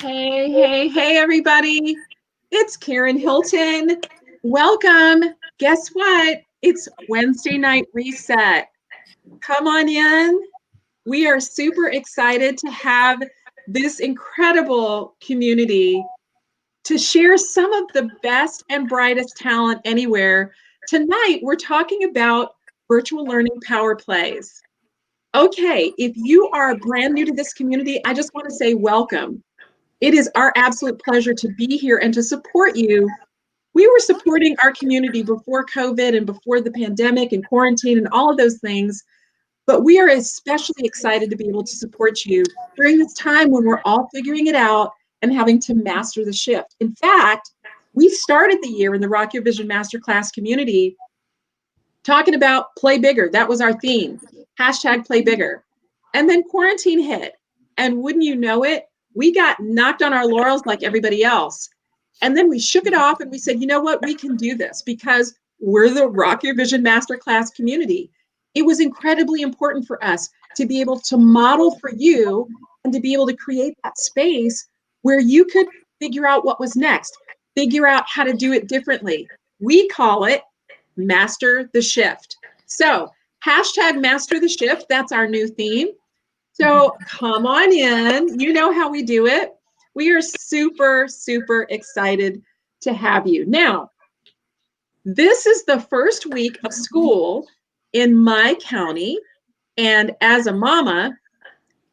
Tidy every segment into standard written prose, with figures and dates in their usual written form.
Hey, everybody. It's Karen Hilton. Welcome. Guess what? It's Wednesday night reset. Come on in. We are super excited to have this incredible community to share some of the best and brightest talent anywhere. Tonight, we're talking about virtual learning power plays. Okay, if you are brand new to this community, I just want to say welcome. It is our absolute pleasure to be here and to support you. We were supporting our community before COVID and before the pandemic and quarantine and all of those things, but we are especially excited to be able to support you during this time when we're all figuring it out and having to master the shift. In fact, we started the year in the Rock Your Vision Masterclass community talking about play bigger. That was our theme, hashtag play bigger. And then quarantine hit. And wouldn't you know it, we got knocked on our laurels like everybody else. And then we shook it off and we said, you know what, we can do this because we're the Rock Your Vision Masterclass community. It was incredibly important for us to be able to model for you and to be able to create that space where you could figure out what was next, figure out how to do it differently. We call it Master the Shift. So hashtag Master the Shift, that's our new theme. So come on in. You know how we do it. We are super, super excited to have you. Now, this is the first week of school in my county. And as a mama,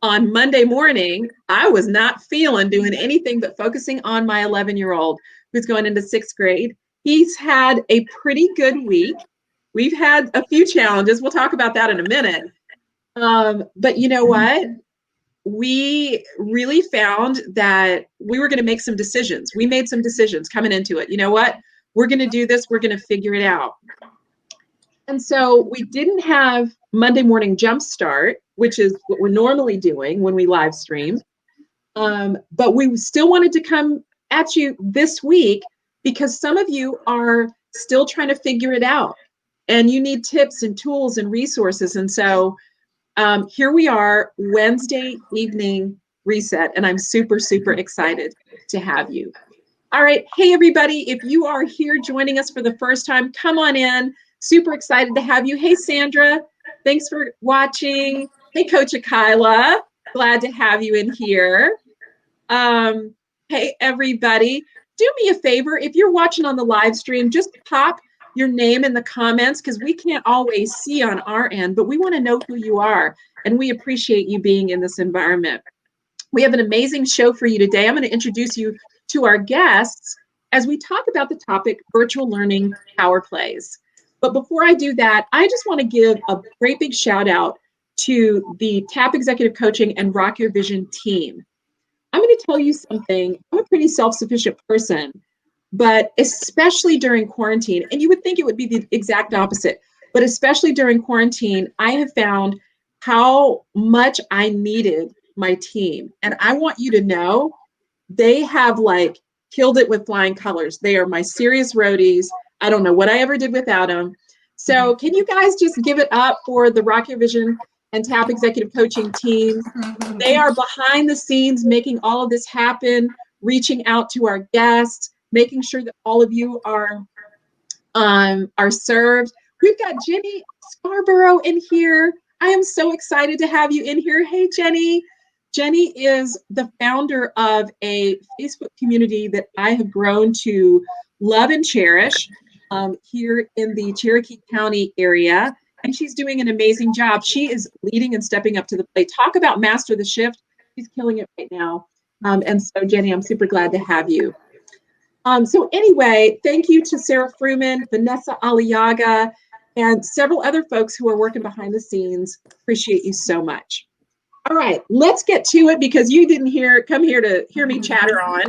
on Monday morning, I was not feeling doing anything but focusing on my 11-year-old who's going into 6th grade. He's had a pretty good week. We've had a few challenges. We'll talk about that in a minute. But you know what? We really found that we were going to make some decisions. We made some decisions coming into it. You know what? We're going to do this. We're going to figure it out. And so we didn't have Monday morning jump start, which is what we're normally doing when we live stream. But we still wanted to come at you this week because some of you are still trying to figure it out and you need tips and tools and resources. And so here we are, Wednesday evening reset, and I'm super, super excited to have you. All right. Hey, everybody, if you are here joining us for the first time, come on in. Super excited to have you. Hey, Sandra, thanks for watching. Hey, Coach Akila, glad to have you in here. Hey, everybody, do me a favor. If you're watching on the live stream, just pop your name in the comments because we can't always see on our end, but we want to know who you are, and we appreciate you being in this environment. We have an amazing show for you today. I'm going to introduce you to our guests as we talk about the topic virtual learning power plays. But before I do that, I just want to give a great big shout out to the TAP Executive Coaching and Rock Your Vision team. I'm going to tell you something. I'm a pretty self-sufficient person, but especially during quarantine, and you would think it would be the exact opposite, but especially during quarantine, I have found how much I needed my team. And I want you to know they have like killed it with flying colors. They are my serious roadies. I don't know what I ever did without them. So can you guys just give it up for the Rock Your Vision and TAP Executive Coaching teams? They are behind the scenes making all of this happen, reaching out to our guests, making sure that all of you are served. We've got Jenny Scarborough in here. I am so excited to have you in here. Hey, Jenny. Jenny is the founder of a Facebook community that I have grown to love and cherish here in the Cherokee County area. And she's doing an amazing job. She is leading and stepping up to the plate. Talk about master the shift. She's killing it right now. And so, Jenny, I'm super glad to have you. So anyway, thank you to Sarah Fruman, Vanessa Aliaga, and several other folks who are working behind the scenes. Appreciate you so much. All right, let's get to it because you didn't come here to hear me chatter on.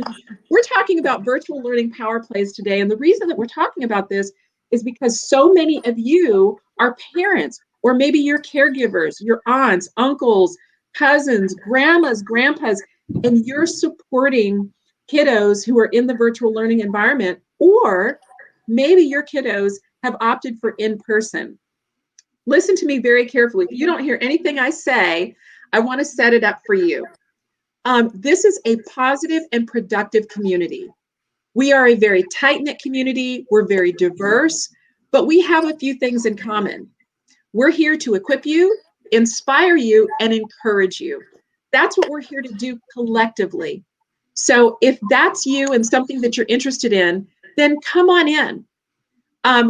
We're talking about virtual learning power plays today. And the reason that we're talking about this is because so many of you are parents, or maybe you're caregivers, your aunts, uncles, cousins, grandmas, grandpas, and you're supporting kiddos who are in the virtual learning environment, or maybe your kiddos have opted for in-person. Listen to me very carefully. If you don't hear anything I say, I want to set it up for you. This is a positive and productive community. We are a very tight-knit community. We're very diverse, but we have a few things in common. We're here to equip you, inspire you, and encourage you. That's what we're here to do collectively. So if that's you and something that you're interested in, then come on in.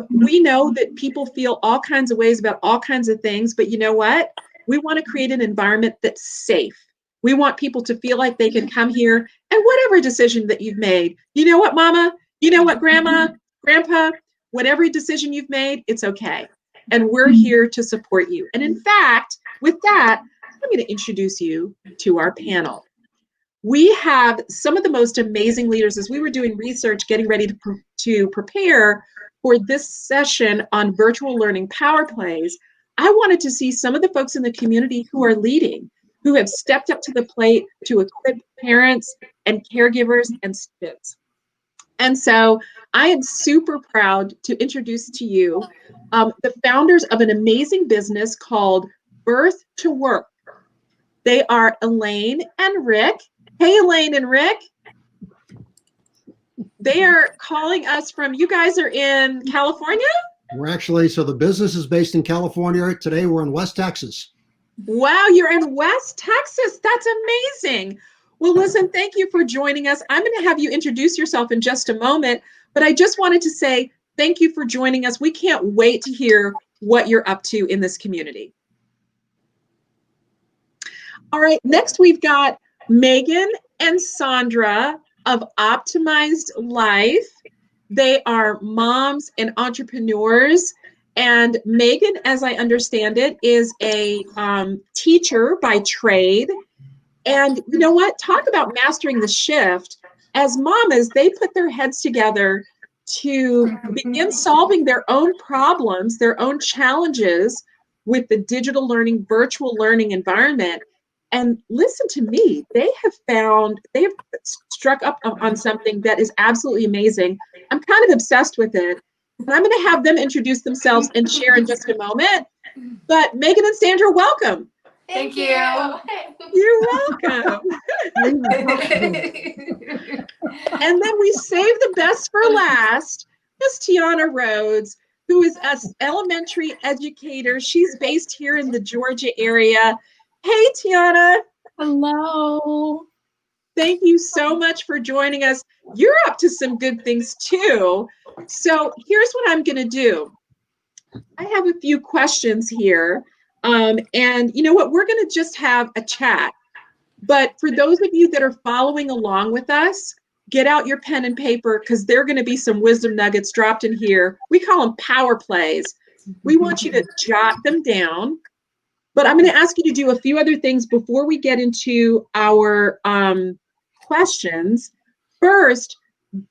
We know that people feel all kinds of ways about all kinds of things, but you know what? We want to create an environment that's safe. We want people to feel like they can come here and whatever decision that you've made, you know what, mama? You know what, grandma, grandpa, whatever decision you've made, it's okay. And we're here to support you. And in fact, with that, I'm going to introduce you to our panel. We have some of the most amazing leaders. As we were doing research, getting ready to prepare for this session on virtual learning power plays, I wanted to see some of the folks in the community who are leading, who have stepped up to the plate to equip parents and caregivers and students. And so I am super proud to introduce to you the founders of an amazing business called Birth to Work. They are Elane and Rick. Hey, Elane and Rick. They are calling us from, you guys are in California? We're actually, so the business is based in California. Today we're in West Texas. Wow, you're in West Texas. That's amazing. Well, listen, thank you for joining us. I'm going to have you introduce yourself in just a moment, but I just wanted to say thank you for joining us. We can't wait to hear what you're up to in this community. All right, next we've got Megan and Sandra of Optimized Life. They are moms and entrepreneurs. And Megan, as I understand it, is a teacher by trade. And you know what? Talk about mastering the shift. As mamas, they put their heads together to begin solving their own problems, their own challenges with the digital learning, virtual learning environment. And listen to me, they have struck up on something that is absolutely amazing. I'm kind of obsessed with it. And I'm going to have them introduce themselves and share in just a moment. But Megan and Sandra, welcome. Thank you. You're welcome. And then we save the best for last, Miss Tiana Rhodes, who is an elementary educator. She's based here in the Georgia area. Hey, Tiana. Hello. Thank you so much for joining us. You're up to some good things too. So here's what I'm going to do. I have a few questions here. And you know what? We're going to just have a chat. But for those of you that are following along with us, get out your pen and paper because there are going to be some wisdom nuggets dropped in here. We call them power plays. We want you to jot them down. But I'm going to ask you to do a few other things before we get into our questions. First,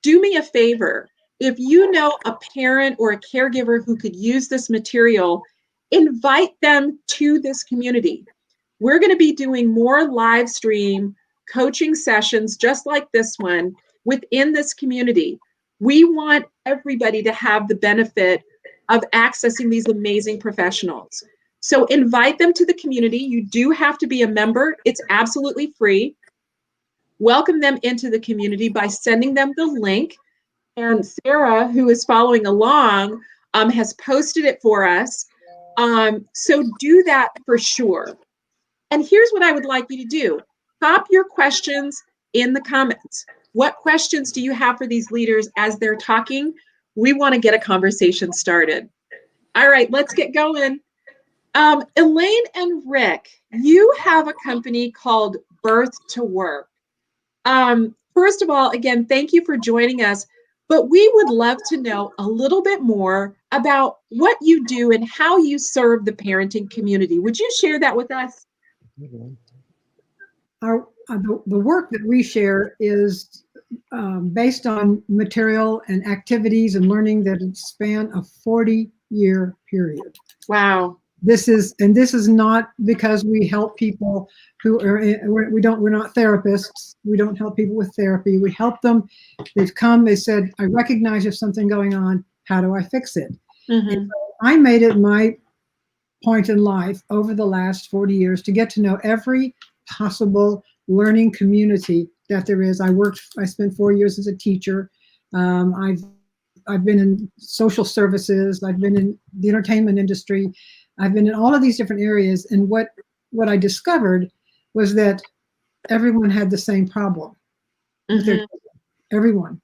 do me a favor. If you know a parent or a caregiver who could use this material, invite them to this community. We're going to be doing more live stream coaching sessions just like this one within this community. We want everybody to have the benefit of accessing these amazing professionals. So invite them to the community. You do have to be a member. It's absolutely free. Welcome them into the community by sending them the link. And Sarah, who is following along, has posted it for us. So do that for sure. And here's what I would like you to do. Pop your questions in the comments. What questions do you have for these leaders as they're talking? We want to get a conversation started. All right, let's get going. Elane and Rick, you have a company called Birth to Work. First of all, again, thank you for joining us, but we would love to know a little bit more about what you do and how you serve the parenting community. Would you share that with us? The work that we share is based on material and activities and learning that span a 40-year period. Wow. This is not because we help people who are, we're not therapists. We don't help people with therapy. We help them. They've come, they said, I recognize there's something going on. How do I fix it? Mm-hmm. And so I made it my point in life over the last 40 years to get to know every possible learning community that there is. I spent 4 years as a teacher. I've been in social services. I've been in the entertainment industry. I've been in all of these different areas. And what I discovered was that everyone had the same problem. Mm-hmm. Everyone.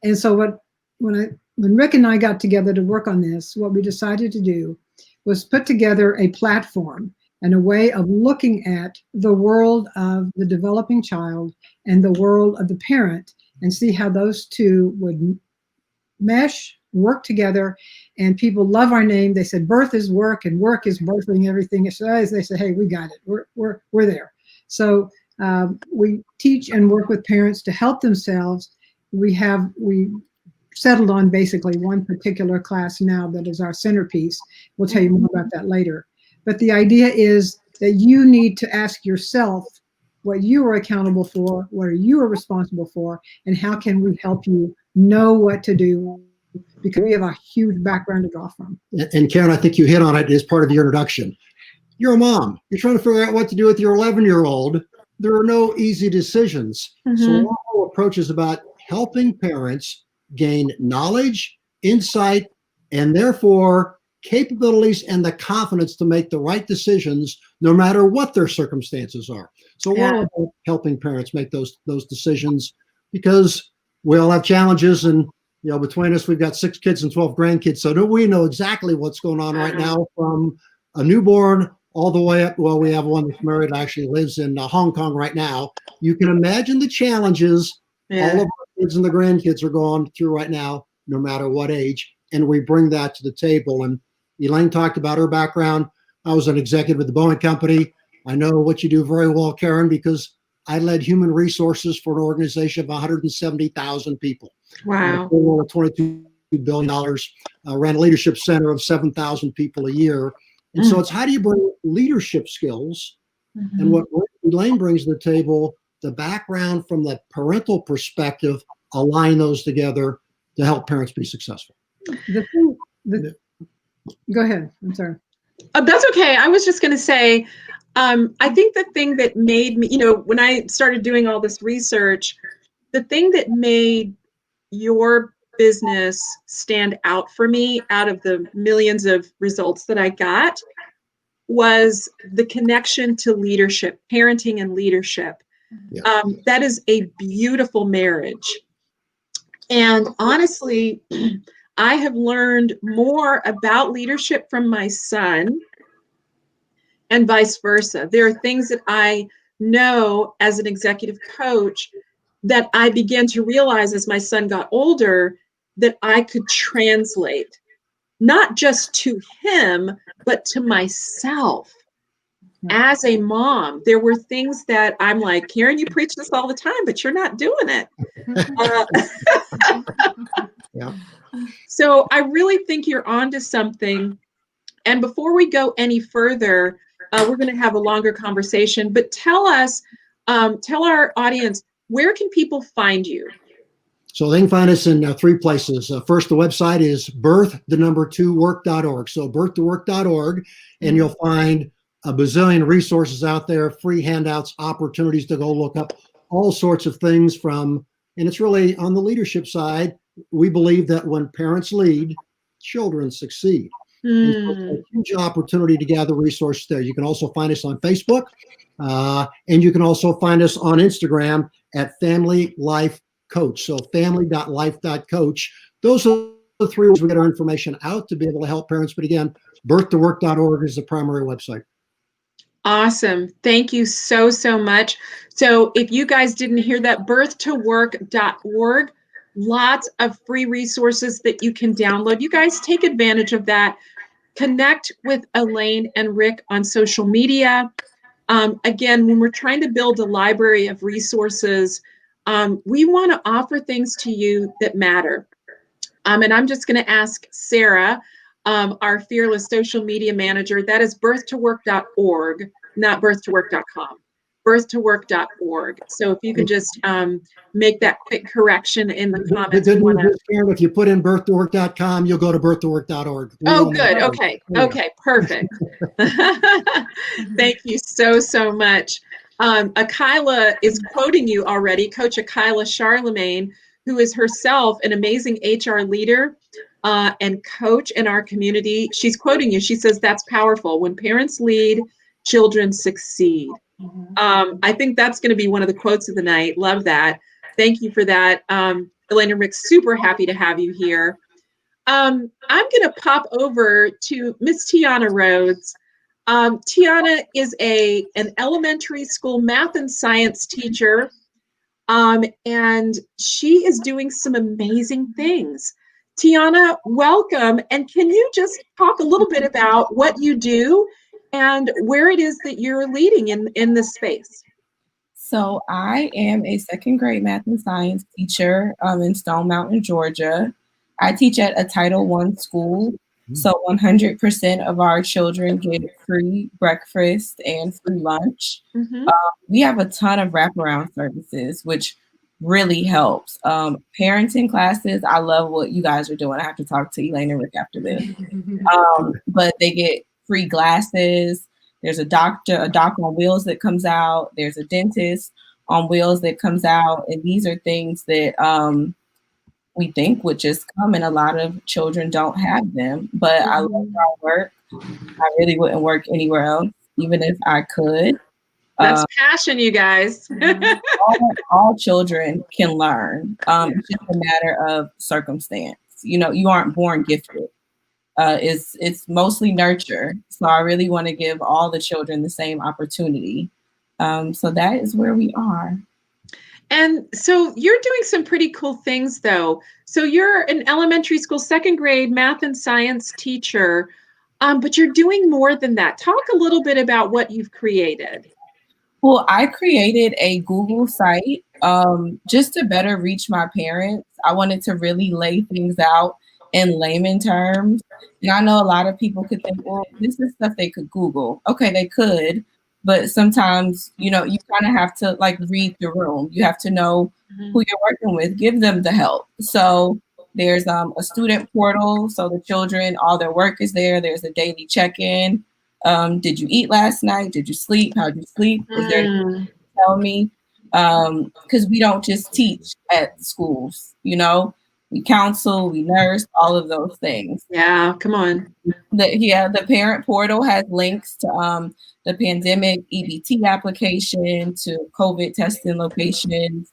And so when Rick and I got together to work on this, what we decided to do was put together a platform and a way of looking at the world of the developing child and the world of the parent and see how those two would mesh, work together. And people love our name. They said birth is work and work is birthing everything. So they said, hey, we got it. We're there. So we teach and work with parents to help themselves. We settled on basically one particular class now that is our centerpiece. We'll tell you more about that later. But the idea is that you need to ask yourself what you are accountable for, what are you responsible for, and how can we help you know what to do, because we have a huge background to draw from. And Karen, I think you hit on it as part of your introduction. You're a mom. You're trying to figure out what to do with your 11-year-old. There are no easy decisions. Mm-hmm. So our whole approach is about helping parents gain knowledge, insight, and therefore capabilities and the confidence to make the right decisions no matter what their circumstances are. So we're all about helping parents make those decisions, because we all have challenges, and between us we've got 6 kids and 12 grandkids, so we know exactly what's going on right now, from a newborn all the way up. Well, we have one that's married, actually lives in Hong Kong right now. You can imagine the challenges all of our kids and the grandkids are going through right now, no matter what age, and we bring that to the table. And Elane talked about her background. I was an executive at the Boeing Company. I know what you do very well, Karen, because I led human resources for an organization of 170,000 people. Wow. $22 billion. Ran a leadership center of 7,000 people a year. And so it's how do you bring leadership skills, and what Elane brings to the table, the background from the parental perspective, align those together to help parents be successful. Go ahead. I'm sorry. That's okay. I was just going to say, I think the thing that made me, when I started doing all this research, the thing that made your business stand out for me out of the millions of results that I got was the connection to leadership, parenting and leadership. Yeah. That is a beautiful marriage. And honestly, I have learned more about leadership from my son and vice versa. There are things that I know as an executive coach that I began to realize as my son got older that I could translate, not just to him, but to myself. As a mom, there were things that I'm like, Karen, you preach this all the time, but you're not doing it. Yeah. So I really think you're onto something. And before we go any further, we're going to have a longer conversation, but tell our audience, where can people find you? So they can find us in 3 places. First, the website is birth2work.org. So birth2work.org, and you'll find a bazillion resources out there, free handouts, opportunities to go look up all sorts of things and it's really on the leadership side. We believe that when parents lead, children succeed. And so it's a huge opportunity to gather resources there. You can also find us on Facebook, and you can also find us on Instagram at Family Life Coach. So family.life.coach. Those are the 3 ways we get our information out to be able to help parents. But again, birth2work.org is the primary website. Awesome. Thank you so, so much. So if you guys didn't hear that, birth2work.org, lots of free resources that you can download. You guys take advantage of that. Connect with Elane and Rick on social media. Again, when we're trying to build a library of resources, we want to offer things to you that matter. And I'm just going to ask Sarah, our fearless social media manager, that is birth2work.org, not birth2work.com, birth2work.org. So if you could just make that quick correction in the comments. The good news is, Karen, if you put in birth2work.com, you'll go to birth2work.org. Oh, good. Okay. Okay. Perfect. Thank you so, so much. Akila is quoting you already, Coach Akila Charlemagne, who is herself an amazing HR leader and coach in our community. She's quoting you. She says, that's powerful. When parents lead, children succeed. I think that's going to be one of the quotes of the night. Love that. Thank you for that. Elane and Rick, super happy to have you here. I'm going to pop over to Miss Tiana Rhodes. Tiana is an elementary school math and science teacher, and she is doing some amazing things. Tiana, welcome. And can you just talk a little bit about what you do and where it is that you're leading in this space? So I am a second grade math and science teacher in Stone Mountain, Georgia. I teach at a Title I school. So 100% of our children get free breakfast and free lunch. We have a ton of wraparound services, which really helps. Parenting classes, I love what you guys are doing. I have to talk to Elane and Rick after this. But they get free glasses. There's a doc on wheels that comes out. There's a dentist on wheels that comes out. And these are things that we think would just come, and a lot of children don't have them. But I love our work. I really wouldn't work anywhere else, even if I could. That's passion, you guys. all children can learn. It's just a matter of circumstance. You know, you aren't born gifted. It's mostly nurture. So I really want to give all the children the same opportunity. So that is where we are. And so you're doing some pretty cool things, though. So you're an elementary school, second grade math and science teacher, but you're doing more than that. Talk a little bit about what you've created. Well, I created a Google site just to better reach my parents. I wanted to really lay things out in layman terms. And I know a lot of people could think, well, this is stuff they could Google. Okay, they could. But sometimes, you know, you kind of have to like read the room. You have to know who you're working with, give them the help. So there's a student portal. So the children, all their work is there. There's a daily check-in. Did you eat last night? Did you sleep? How did you sleep? Is there anything to tell me? Because we don't just teach at schools, you know, we counsel, we nurse, all of those things. Yeah, come on. The parent portal has links to the pandemic EBT application, to COVID testing locations.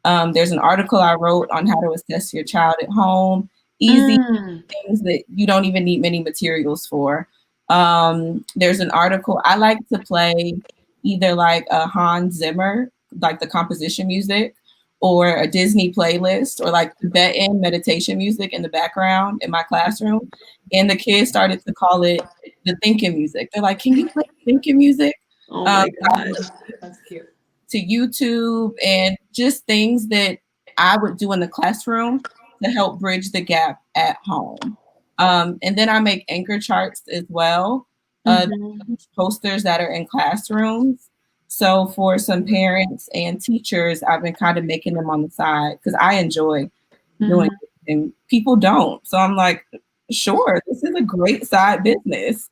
There's an article I wrote on how to assess your child at home. Easy things that you don't even need many materials for. There's an article. I like to play either like a Hans Zimmer, like the composition music, or a Disney playlist, or like Tibetan meditation music in the background in my classroom. And the kids started to call it the thinking music. They're like, can you play thinking music? Oh my gosh. That's cute. To YouTube, and just things that I would do in the classroom to help bridge the gap at home. And then I make anchor charts as well, posters that are in classrooms. So for some parents and teachers, I've been kind of making them on the side because I enjoy doing it and people don't. So I'm like, sure, this is a great side business.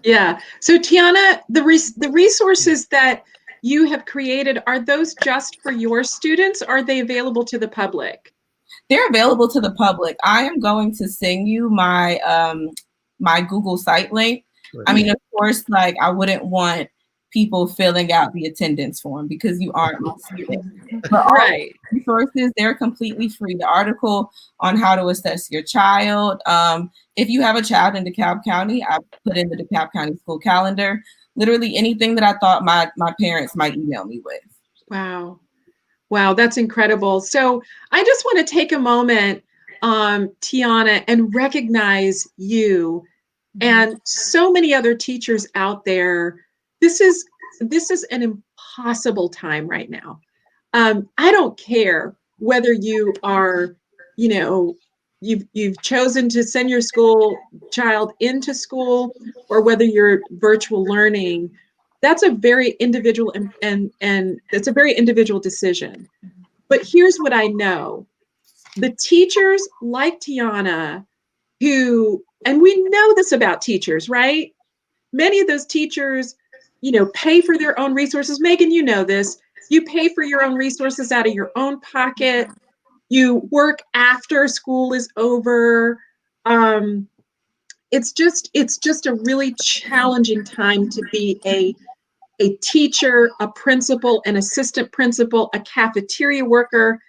Yeah. So Tiana, the resources that you have created, are those just for your students? Or are they available to the public? They're available to the public. I am going to send you my my Google site link. Right. I mean, of course, like I wouldn't want people filling out the attendance form because you aren't a student. But all resources, they're completely free. The article on how to assess your child. If you have a child in DeKalb County, I put in the DeKalb County school calendar. Literally anything that I thought my parents might email me with. Wow. Wow, that's incredible. So I just want to take a moment, Tiana, and recognize you and so many other teachers out there. This is an impossible time right now. I don't care whether you are, you know, you've chosen to send your child into school, or whether you're virtual learning. That's a very individual and it's a very individual decision. But here's what I know. The teachers like Tiana who, and we know this about teachers, right? Many of those teachers pay for their own resources. Megan, you know this. You pay for your own resources out of your own pocket. You work after school is over. It's just a really challenging time to be a teacher, a principal, an assistant principal, a cafeteria worker.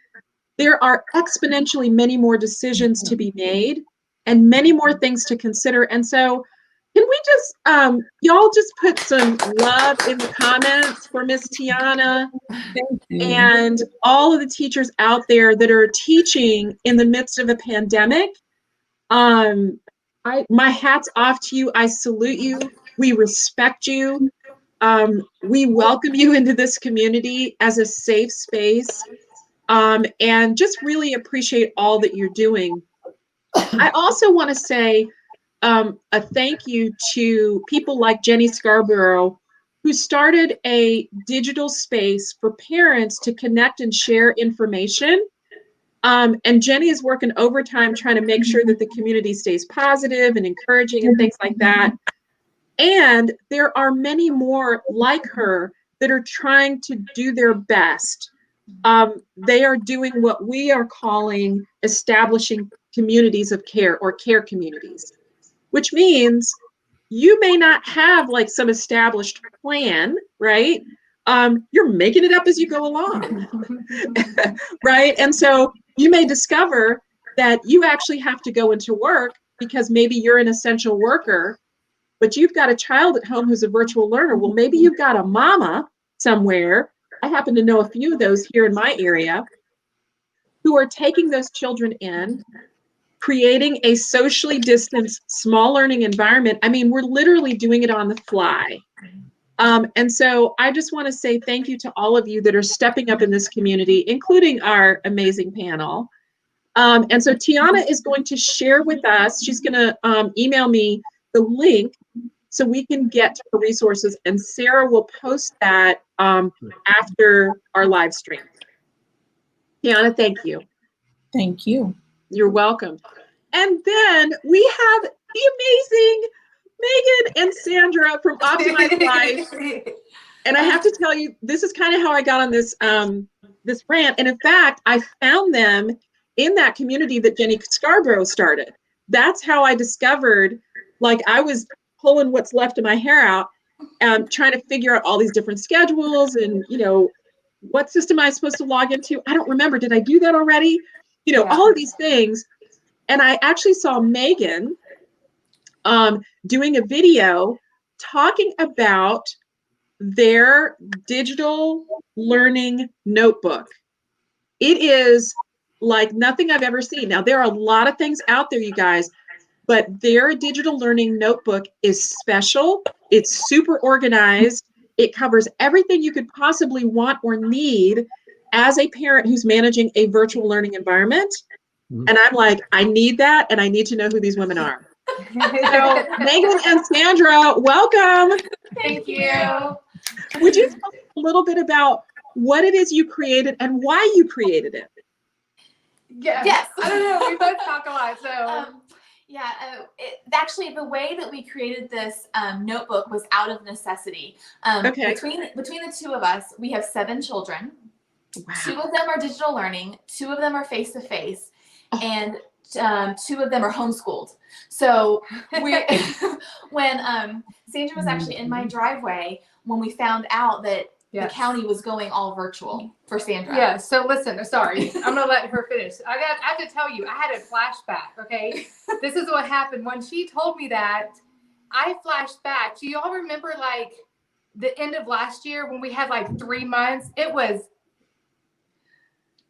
There are exponentially many more decisions to be made and many more things to consider. And so can we just, y'all just put some love in the comments for Miss Tiana and all of the teachers out there that are teaching in the midst of a pandemic. My hat's off to you. I salute you. We respect you. We welcome you into this community as a safe space, and just really appreciate all that you're doing. I also want to say a thank you to people like Jenny Scarborough, who started a digital space for parents to connect and share information. And Jenny is working overtime trying to make sure that the community stays positive and encouraging and things like that. And there are many more like her that are trying to do their best. They are doing what we are calling establishing communities of care or care communities, which means you may not have like some established plan, right? You're making it up as you go along, right? And so you may discover that you actually have to go into work because maybe you're an essential worker, but you've got a child at home who's a virtual learner. Well, maybe you've got a mama somewhere. I happen to know a few of those here in my area who are taking those children in, creating a socially distanced small learning environment. I mean, we're literally doing it on the fly. And so I just want to say thank you to all of you that are stepping up in this community, including our amazing panel. And so Tiana is going to share with us, she's going to email me the link so we can get to the resources, and Sarah will post that after our live stream. Tiana, thank you. Thank you. You're welcome. And then we have the amazing Megan and Sandra from Optimized Life. And I have to tell you, this is kind of how I got on this this rant. And in fact, I found them in that community that Jenny Scarborough started. That's how I discovered, like, I was pulling what's left of my hair out, trying to figure out all these different schedules and, what system I was supposed to log into. I don't remember. Did I do that already? All of these things. And I actually saw Megan doing a video talking about their digital learning notebook. It is like nothing I've ever seen. Now, there are a lot of things out there, you guys, but their digital learning notebook is special. It's super organized. It covers everything you could possibly want or need as a parent who's managing a virtual learning environment. And I'm like, I need that, and I need to know who these women are. So Megan and Sandra, welcome. Thank you. Would you tell us a little bit about what it is you created and why you created it? Yes. I don't know. We both talk a lot. So actually, the way that we created this notebook was out of necessity. Okay. Between the two of us, we have 7 children. Wow. 2 of them are digital learning. 2 of them are face-to-face. And 2 of them are homeschooled. So when Sandra was actually in my driveway when we found out that the county was going all virtual for Sandra. Yeah. So listen, sorry, I'm gonna let her finish. I have to tell you, I had a flashback. Okay, this is what happened when she told me that. I flashed back. Do y'all remember like the end of last year when we had like 3 months? It was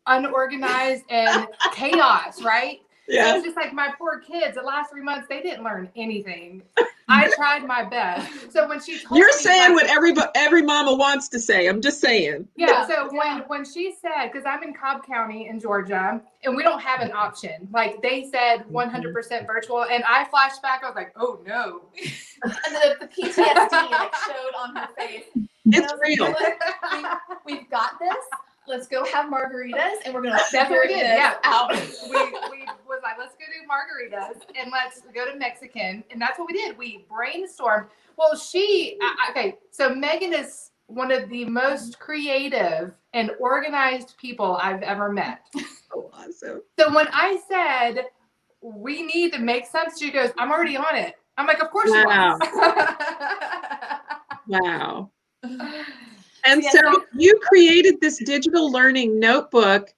unorganized and chaos, right? Yeah. So it's just like my poor kids, the last 3 months, they didn't learn anything. I tried my best. So when she told You're me, saying like, what every mama wants to say. I'm just saying. Yeah. So when she said, because I'm in Cobb County in Georgia, and we don't have an option. Like they said 100% virtual, and I flashed back. I was like, oh no. And the PTSD like showed on her face. It's real. We've got this. Let's go have margaritas, and we're gonna That's what we did. Yeah. Out. We was like, let's go do margaritas and let's go to Mexican. And that's what we did. We brainstormed. Well, okay, so Megan is one of the most creative and organized people I've ever met. Oh, awesome. So when I said, we need to make something, she goes, I'm already on it. I'm like, of course you are. Wow. And so you created this digital learning notebook.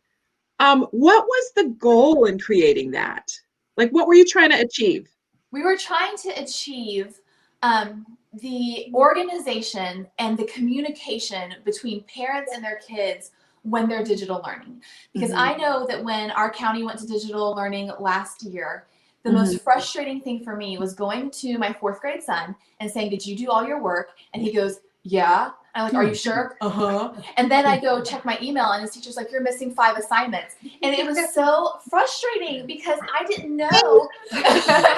What was the goal in creating that? Like, what were you trying to achieve? We were trying to achieve the organization and the communication between parents and their kids when they're digital learning. Because I know that when our county went to digital learning last year, the most frustrating thing for me was going to my 4th grade son and saying, did you do all your work? And he goes, yeah. I'm like, are you sure? And then I go check my email and his teacher's like, you're missing 5 assignments. And it was so frustrating because I didn't know. I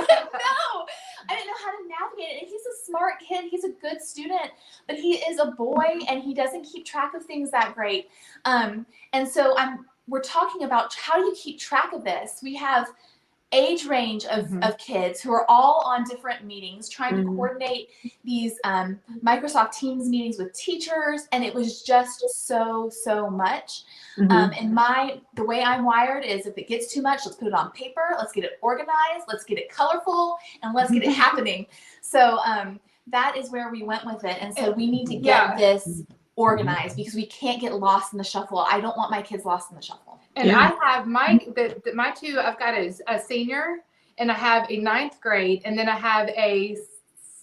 didn't know how to navigate it. And he's a smart kid. He's a good student, but he is a boy and he doesn't keep track of things that great. And so we're talking about how do you keep track of this? We have age range of kids who are all on different meetings trying to coordinate these Microsoft Teams meetings with teachers, and it was just so much. And the way I'm wired is if it gets too much, let's put it on paper, let's get it organized, let's get it colorful, and let's get it happening. So that is where we went with it, and so we need to get this organized because we can't get lost in the shuffle. I don't want my kids lost in the shuffle. And I have my 2, I've got a senior, and I have a 9th grade, and then I have a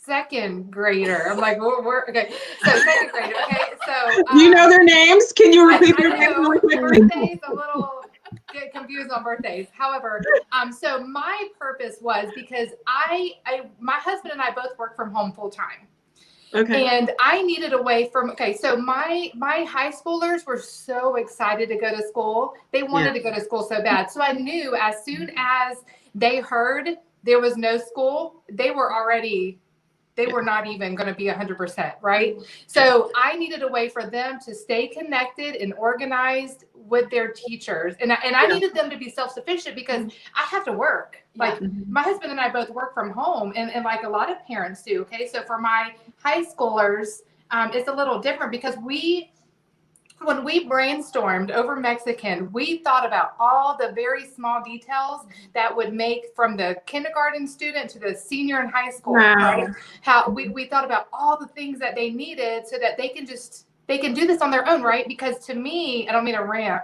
2nd grader. I'm like, okay. So 2nd grader. Okay. So do you know their names? Can you repeat their names really quickly? Birthdays a little get confused on birthdays. However, so my purpose was because my husband and I both work from home full time. Okay. And I needed a way so my high schoolers were so excited to go to school. They wanted to go to school so bad. So I knew as soon as they heard there was no school, they were not even going to be 100%, right? So I needed a way for them to stay connected and organized with their teachers. And I needed them to be self-sufficient because I have to work. Like my husband and I both work from home and like a lot of parents do. Okay. So for my high schoolers, it's a little different because when we brainstormed over Mexican, we thought about all the very small details that would make from the kindergarten student to the senior in high school, right? How we thought about all the things that they needed so that they can do this on their own, right? Because to me, I don't mean to rant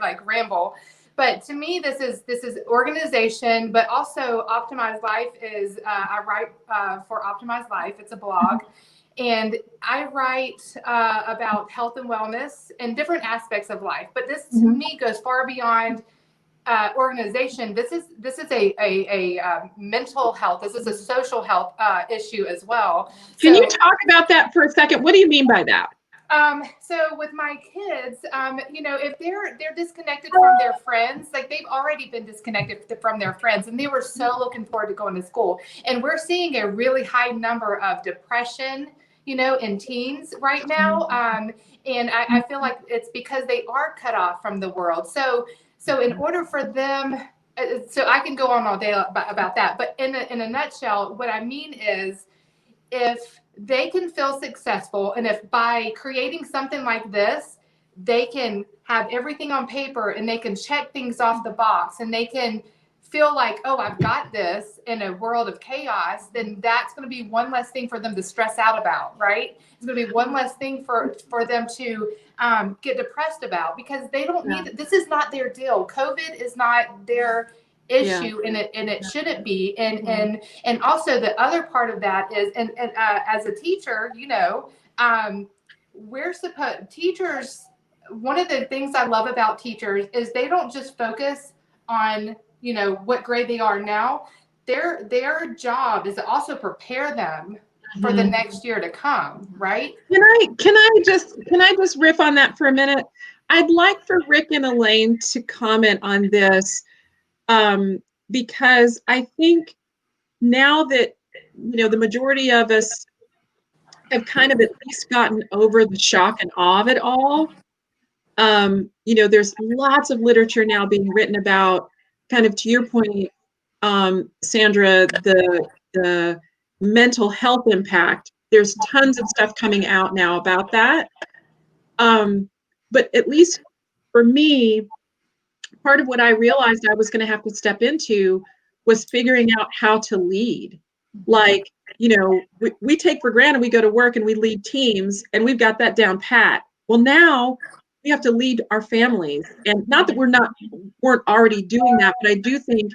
like ramble, but to me, this is organization, but also Optimized Life is, I write for Optimized Life. It's a blog. And I write about health and wellness and different aspects of life. But this to me goes far beyond organization. This is a mental health. This is a social health issue as well. Can you talk about that for a second? What do you mean by that? So with my kids, if they're disconnected from their friends, like they've already been disconnected from their friends, and they were so looking forward to going to school. And we're seeing a really high number of depression, in teens right now. And I feel like it's because they are cut off from the world. So in order for them, so I can go on all day about that, but in a nutshell, what I mean is if they can feel successful, and if by creating something like this, they can have everything on paper and they can check things off the box and they can feel like, oh, I've got this in a world of chaos, then that's going to be one less thing for them to stress out about, right? It's going to be one less thing for them to get depressed about because they don't need, this is not their deal. COVID is not their issue and it shouldn't be. And also the other part of that is, and as a teacher, teachers, one of the things I love about teachers is they don't just focus on what grade they are now. Their job is to also prepare them for the next year to come, right? Can I just riff on that for a minute? I'd like for Rick and Elane to comment on this because I think now that the majority of us have kind of at least gotten over the shock and awe of it all. There's lots of literature now being written about kind of to your point, Sandra, the mental health impact, there's tons of stuff coming out now about that. But at least for me, part of what I realized I was going to have to step into was figuring out how to lead. Like, we take for granted we go to work and we lead teams and we've got that down pat. Well, now we have to lead our families. And not that weren't already doing that, but I do think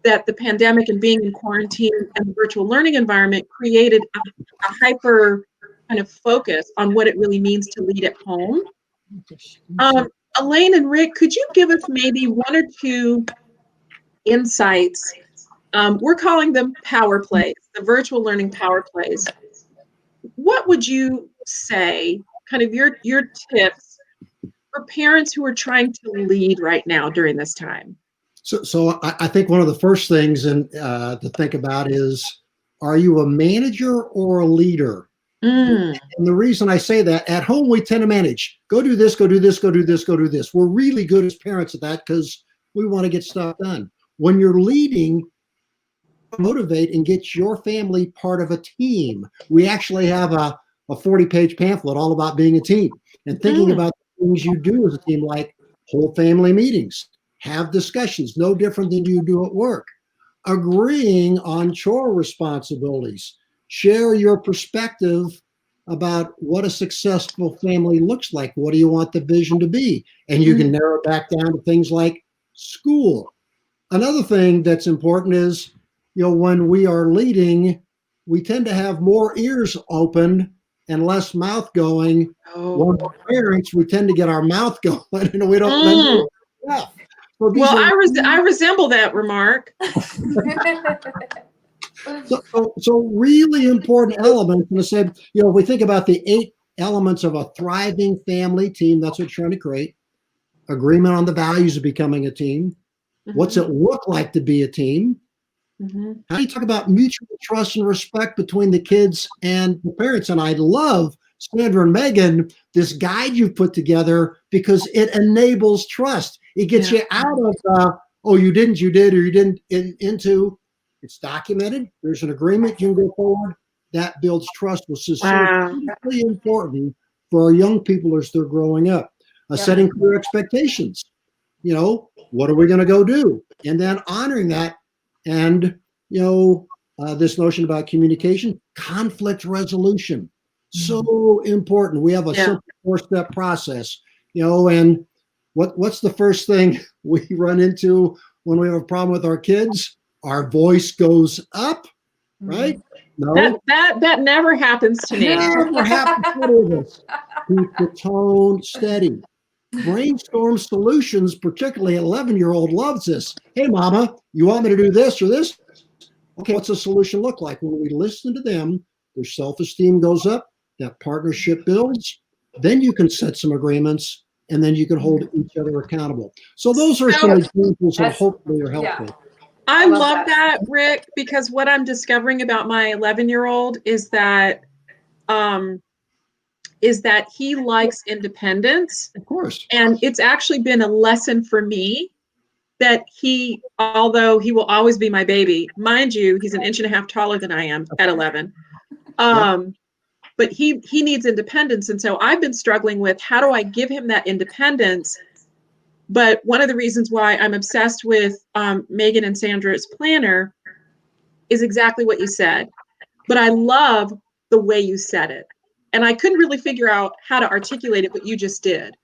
that the pandemic and being in quarantine and the virtual learning environment created a hyper kind of focus on what it really means to lead at home. Elane and Rick, could you give us maybe one or two insights? We're calling them power plays, the virtual learning power plays. What would you say, kind of your tips for parents who are trying to lead right now during this time? So I think one of the first things to think about is, are you a manager or a leader? And the reason I say that, at home we tend to manage. Go do this, go do this, go do this, go do this. We're really good as parents at that because we want to get stuff done. When you're leading, motivate and get your family part of a team. We actually have a 40-page pamphlet all about being a team and thinking about the things you do as a team, like whole family meetings, have discussions, no different than you do at work, agreeing on chore responsibilities, share your perspective about what a successful family looks like. What do you want the vision to be? And you can narrow it back down to things like school. Another thing that's important is, when we are leading, we tend to have more ears open and less mouth going. When we're parents, we tend to get our mouth going and we don't know enough. Well, I resemble that remark. So really important elements. And I said, if we think about the 8 elements of a thriving family team, that's what you're trying to create. Agreement on the values of becoming a team. What's it look like to be a team? How do you talk about mutual trust and respect between the kids and the parents? And I love, Sandra and Megan, this guide you've put together because it enables trust. It gets you out of, you didn't, you did, or you didn't, into, it's documented. There's an agreement. You can go forward. That builds trust, which is really important for our young people as they're growing up. Setting clear expectations. What are we going to go do? And then honoring that. And, this notion about communication, conflict resolution, so important. We have a simple 4-step process, and what's the first thing we run into when we have a problem with our kids? Our voice goes up, right? No, that never happens to me. Never happens to us. Keep the tone steady. Brainstorm Solutions, particularly an 11-year-old, loves this. Hey, mama, you want me to do this or this? Okay, what's the solution look like? When we listen to them, their self-esteem goes up, that partnership builds, then you can set some agreements, and then you can hold each other accountable. So those are some examples that hopefully are helpful. Yeah. I love that, Rick, because what I'm discovering about my 11-year-old is that he likes independence. Of course. And it's actually been a lesson for me that although he will always be my baby, mind you, he's 1.5 inches taller than I am at 11. But he needs independence. And so I've been struggling with, how do I give him that independence? But one of the reasons why I'm obsessed with Megan and Sandra's planner is exactly what you said. But I love the way you said it. And I couldn't really figure out how to articulate it, but you just did,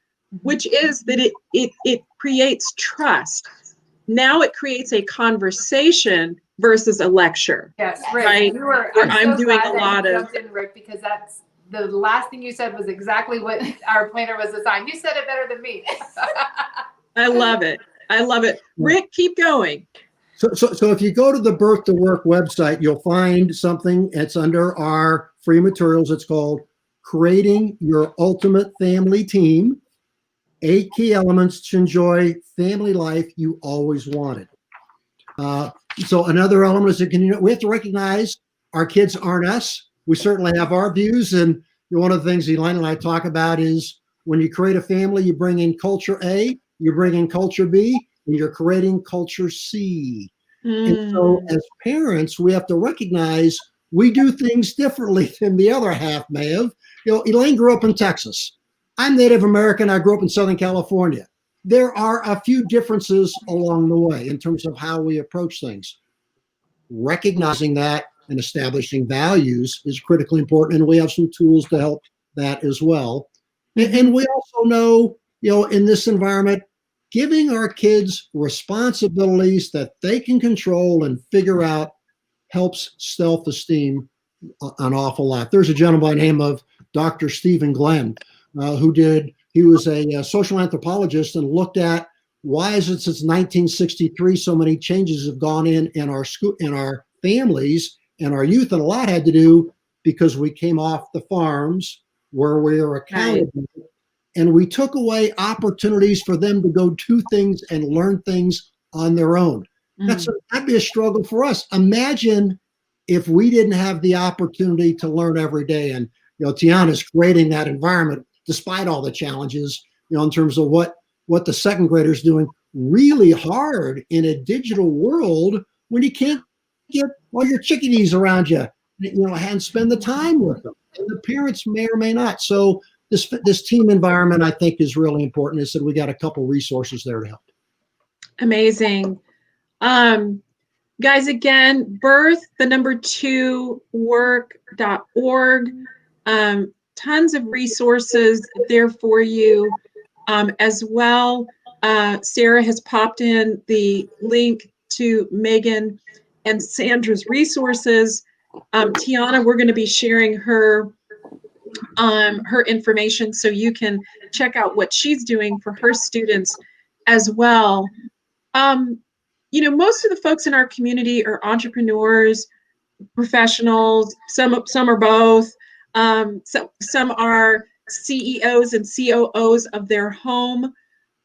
which is that it creates trust. Now it creates a conversation versus a lecture. Yes, Rick, right? I'm doing a lot of Rick, because that's the last thing you said was exactly what our planner was designed. You said it better than me. I love it. I love it. Rick, keep going. So if you go to the Birth to Work website, you'll find something. It's under our free materials. It's called Creating Your Ultimate Family Team. 8 key elements to enjoy family life you always wanted. So another element is that we have to recognize our kids aren't us. We certainly have our views. And one of the things Elane and I talk about is when you create a family, you bring in culture A, you bring in culture B, and you're creating culture C. And so as parents, we have to recognize we do things differently than the other half may have. Elane grew up in Texas. I'm Native American. I grew up in Southern California. There are a few differences along the way in terms of how we approach things. Recognizing that and establishing values is critically important, and we have some tools to help that as well. And we also know, in this environment, giving our kids responsibilities that they can control and figure out helps self-esteem an awful lot. There's a gentleman by the name of Dr. Stephen Glenn, he was a social anthropologist and looked at why is it since 1963 so many changes have gone in our school, in our families and our youth, and a lot had to do because we came off the farms where we are accountable, and we took away opportunities for them to go do things and learn things on their own. That'd be a struggle for us. Imagine if we didn't have the opportunity to learn every day. And Tiana's creating that environment despite all the challenges, in terms of what the second graders doing really hard in a digital world when you can't get all your chickadees around you, and spend the time with them. And the parents may or may not. So this team environment, I think, is really important. I said we got a couple resources there to help. Amazing. Guys, again, birth2work.org. Tons of resources there for you as well. Sarah has popped in the link to Megan and Sandra's resources. Tiana, we're going to be sharing her information so you can check out what she's doing for her students as well. Most of the folks in our community are entrepreneurs, professionals. Some are both. Some are CEOs and COOs of their home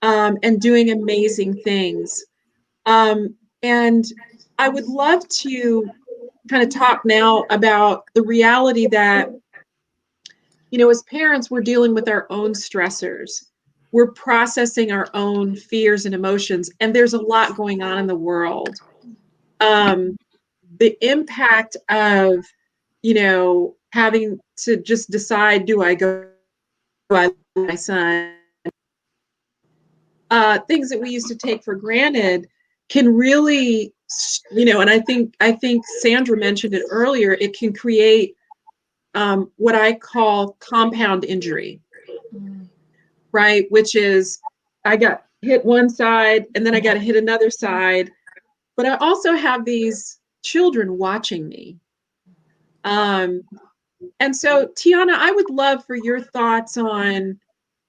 and doing amazing things. And I would love to kind of talk now about the reality that, as parents, we're dealing with our own stressors. We're processing our own fears and emotions, and there's a lot going on in the world. The impact of, having to just decide, do I go with my son? Things that we used to take for granted can really, and I think Sandra mentioned it earlier, it can create what I call compound injury, right? Which is, I got hit one side and then I got to hit another side, but I also have these children watching me. And so, Tiana, I would love for your thoughts on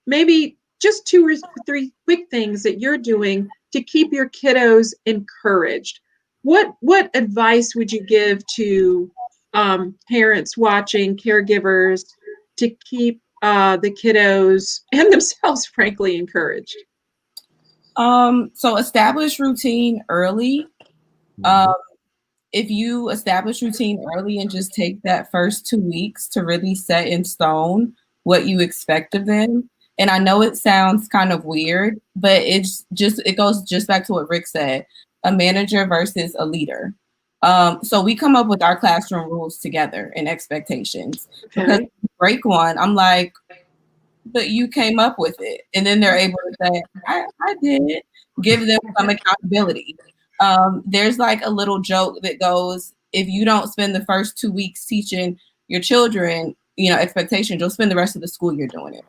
maybe just 2 or 3 quick things that you're doing to keep your kiddos encouraged. What advice would you give to parents watching, caregivers, to keep the kiddos and themselves, frankly, encouraged? So establish routine early. If you establish routine early and just take that first 2 weeks to really set in stone what you expect of them. And I know it sounds kind of weird, but it goes just back to what Rick said, a manager versus a leader. So we come up with our classroom rules together and expectations. Okay. Because if you break one, I'm like, but you came up with it. And then they're able to say, I did. Give them some accountability. There's like a little joke that goes, if you don't spend the first 2 weeks teaching your children, expectations, you'll spend the rest of the school year doing it.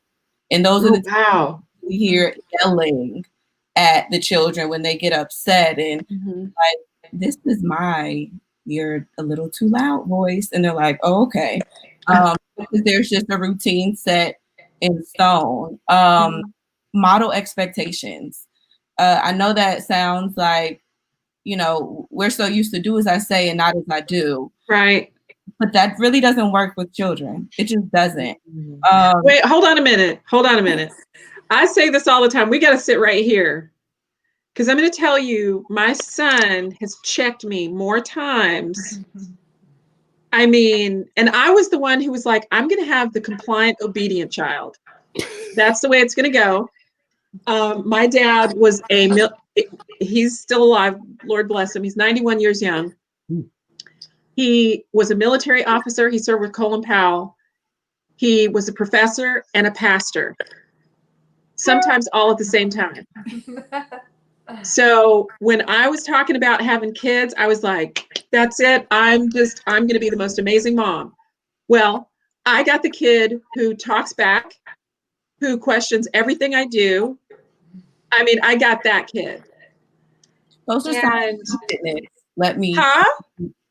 And those are the times we hear yelling at the children when they get upset and like, this is you're a little too loud voice. And they're like, oh, okay. Because there's just a routine set in stone. Model expectations. I know that sounds like, we're so used to do as I say and not as I do. Right. But that really doesn't work with children. It just doesn't. Wait, hold on a minute. I say this all the time. We got to sit right here. Because I'm going to tell you, my son has checked me more times. I mean, and I was the one who was like, I'm going to have the compliant, obedient child. That's the way it's going to go. My dad was he's still alive, Lord bless him. He's 91 years young. He was a military officer. He served with Colin Powell. He was a professor and a pastor, sometimes all at the same time. So when I was talking about having kids, I was like, that's it. I'm going to be the most amazing mom. Well, I got the kid who talks back, who questions everything I do. I mean, I got that kid. Those are signs of giftedness. Let me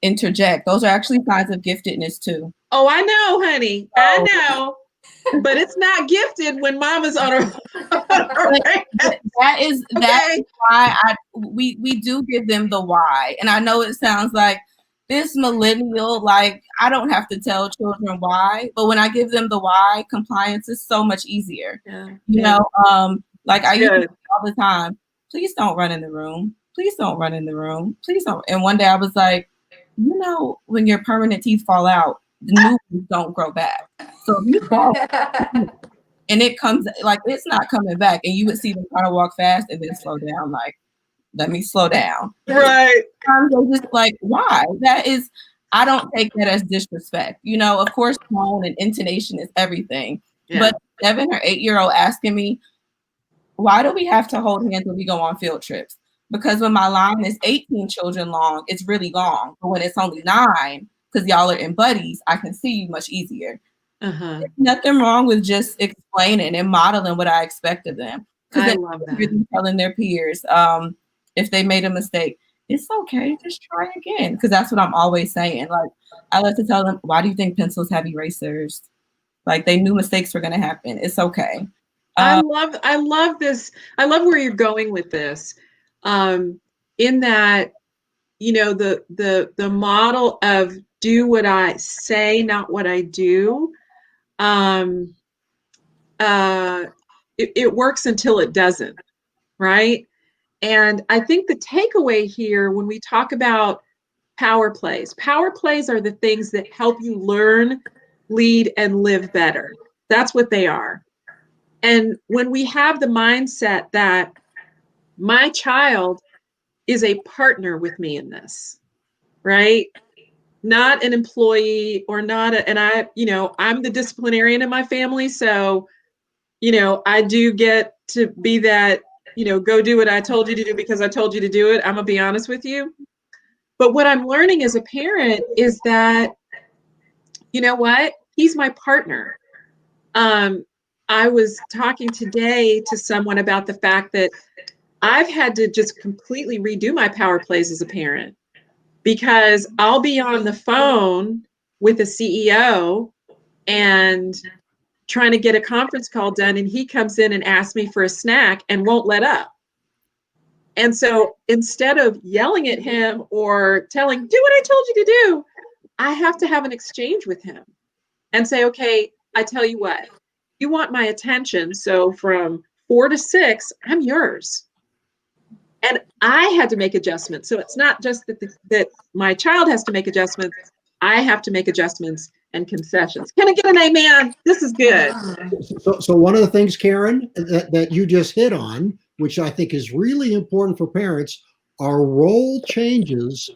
interject. Those are actually signs of giftedness too. Oh, I know, honey. I know. But it's not gifted when mama's on her. That is why we do give them the why. And I know it sounds like this millennial, like I don't have to tell children why, but when I give them the why, compliance is so much easier. You know, like I use it all the time. Please don't run in the room. Please don't run in the room. Please don't. And one day I was like, you know, when your permanent teeth fall out, the new ones don't grow back. So if you fall and it comes, like it's not coming back, and you would see them try to walk fast and then slow down, like, let me slow down. Right. They're just like, why? That is, I don't take that as disrespect. You know, of course, tone and intonation is everything. Yeah. But 7 or 8-year-old asking me, why do we have to hold hands when we go on field trips? Because when my line is 18 children long, it's really long. But when it's only 9, because y'all are in buddies, I can see you much easier. There's nothing wrong with just explaining and modeling what I expect of them. Because I love that. Really telling their peers, if they made a mistake, it's okay, just try again. Because that's what I'm always saying. Like, I like to tell them, why do you think pencils have erasers? Like, they knew mistakes were going to happen. It's okay. I love this. I love where you're going with this. In that, you know, the model of do what I say, not what I do. It works until it doesn't, right? And I think the takeaway here when we talk about power plays are the things that help you learn, lead, and live better. That's what they are. And when we have the mindset that my child is a partner with me in this, right? Not an employee or not and I'm the disciplinarian in my family. So, you know, I do get to be that, you know, go do what I told you to do because I told you to do it. I'm gonna be honest with you. But what I'm learning as a parent is that, you know what? He's my partner. I was talking today to someone about the fact that I've had to just completely redo my power plays as a parent because I'll be on the phone with a CEO and trying to get a conference call done, and he comes in and asks me for a snack and won't let up. And so instead of yelling at him or telling, do what I told you to do, I have to have an exchange with him and say, okay, I tell you what, you want my attention. So from 4 to 6, I'm yours. And I had to make adjustments. So it's not just that my child has to make adjustments. I have to make adjustments and concessions. Can I get an amen? This is good. So one of the things, Karen, that you just hit on, which I think is really important for parents, are role changes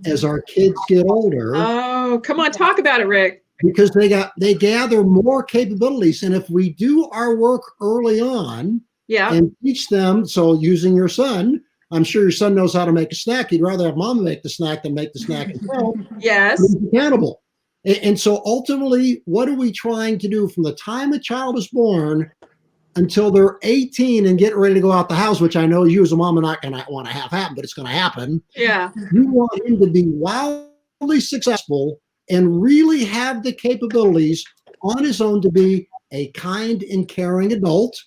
as our kids get older. Oh, come on, talk about it, Rick. Because they gather more capabilities. And if we do our work early on and teach them, so using your son, I'm sure your son knows how to make a snack. He'd rather have mom make the snack than make the snack himself. Yes. He's accountable. And so ultimately, what are we trying to do from the time a child is born until they're 18 and getting ready to go out the house, which I know you as a mom are not going to want to have happen, but it's going to happen. Yeah. You want him to be wildly successful and really have the capabilities on his own to be a kind and caring adult.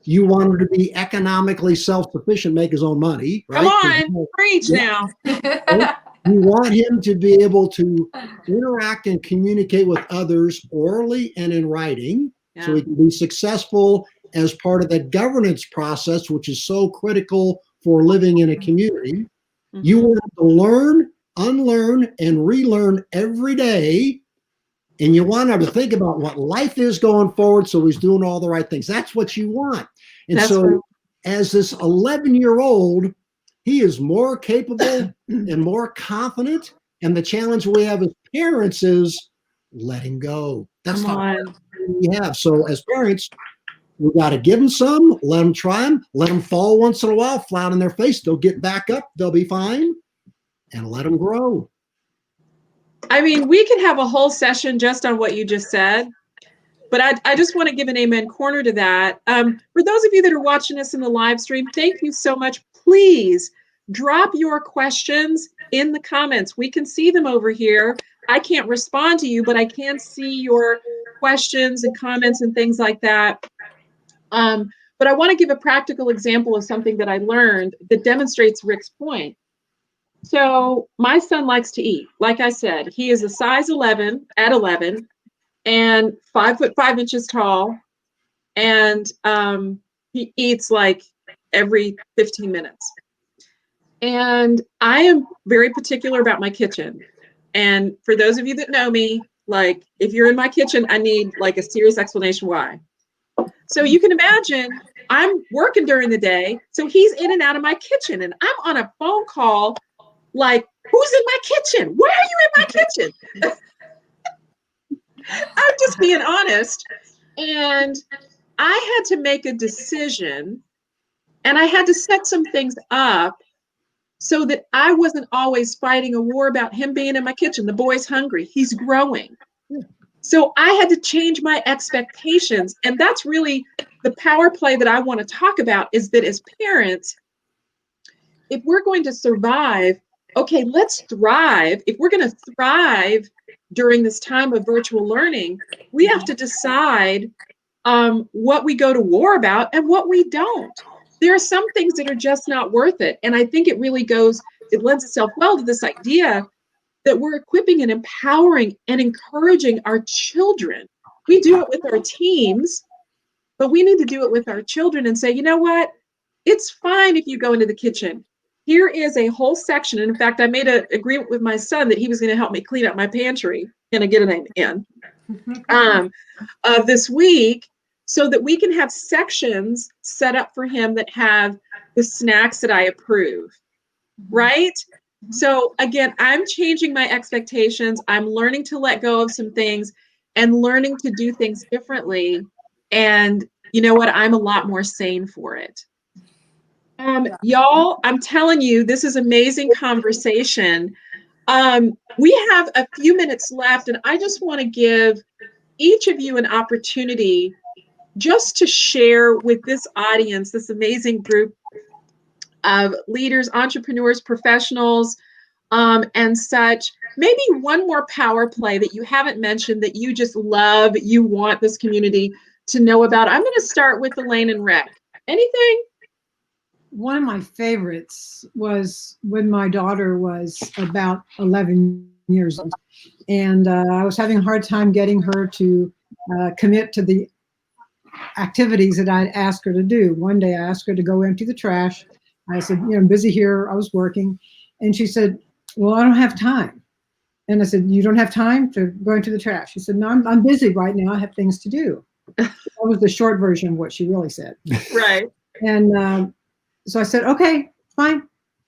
You want him to be economically self-sufficient, make his own money, right? Come on, preach now. You want him to be able to interact and communicate with others orally and in writing, so he can be successful as part of that governance process, which is so critical for living in a community. You want him to learn, unlearn, and relearn every day. And you want him to think about what life is going forward, so he's doing all the right things. That's what you want. And That's so right. as this 11-year-old, he is more capable and more confident. And the challenge we have as parents is letting go. That's the Come on. hardest thing we have. So as parents, we got to give them some, let them try them, let them fall once in a while, flat on their face. They'll get back up. They'll be fine. And let them grow. I mean, we could have a whole session just on what you just said, but I just want to give an amen corner to that. For those of you that are watching us in the live stream, thank you so much. Please drop your questions in the comments. We can see them over here. I can't respond to you, but I can see your questions and comments and things like that. But I want to give a practical example of something that I learned that demonstrates Rick's point. So my son likes to eat. Like I said, he is a size 11 at 11 and 5'5" tall. And he eats like every 15 minutes. And I am very particular about my kitchen. And for those of you that know me, like if you're in my kitchen, I need like a serious explanation why. So you can imagine I'm working during the day. So he's in and out of my kitchen and I'm on a phone call like, who's in my kitchen? Why are you in my kitchen? I'm just being honest. And I had to make a decision and I had to set some things up so that I wasn't always fighting a war about him being in my kitchen. The boy's hungry. He's growing. So I had to change my expectations. And that's really the power play that I want to talk about is that as parents, if we're going to survive, okay, let's thrive. If we're going to thrive during this time of virtual learning, we have to decide what we go to war about and what we don't. There are some things that are just not worth it. And I think it lends itself well to this idea that we're equipping and empowering and encouraging our children. We do it with our teams, but we need to do it with our children and say, you know what? It's fine if you go into the kitchen. Here is a whole section. And in fact, I made an agreement with my son that he was going to help me clean up my pantry. Going to get it in this week so that we can have sections set up for him that have the snacks that I approve, right? So again, I'm changing my expectations. I'm learning to let go of some things and learning to do things differently. And you know what? I'm a lot more sane for it. Y'all, I'm telling you, this is amazing conversation. We have a few minutes left, and I just want to give each of you an opportunity just to share with this audience, this amazing group of leaders, entrepreneurs, professionals, and such. Maybe one more power play that you haven't mentioned that you just love, you want this community to know about. I'm going to start with Elane and Rick. Anything? One of my favorites was when my daughter was about 11 years old. And I was having a hard time getting her to commit to the activities that I'd asked her to do. One day I asked her to go empty the trash. I said, I'm busy here. I was working. And she said, well, I don't have time. And I said, you don't have time to go into the trash? She said, no, I'm busy right now. I have things to do. That was the short version of what she really said. Right. And so I said, okay, fine,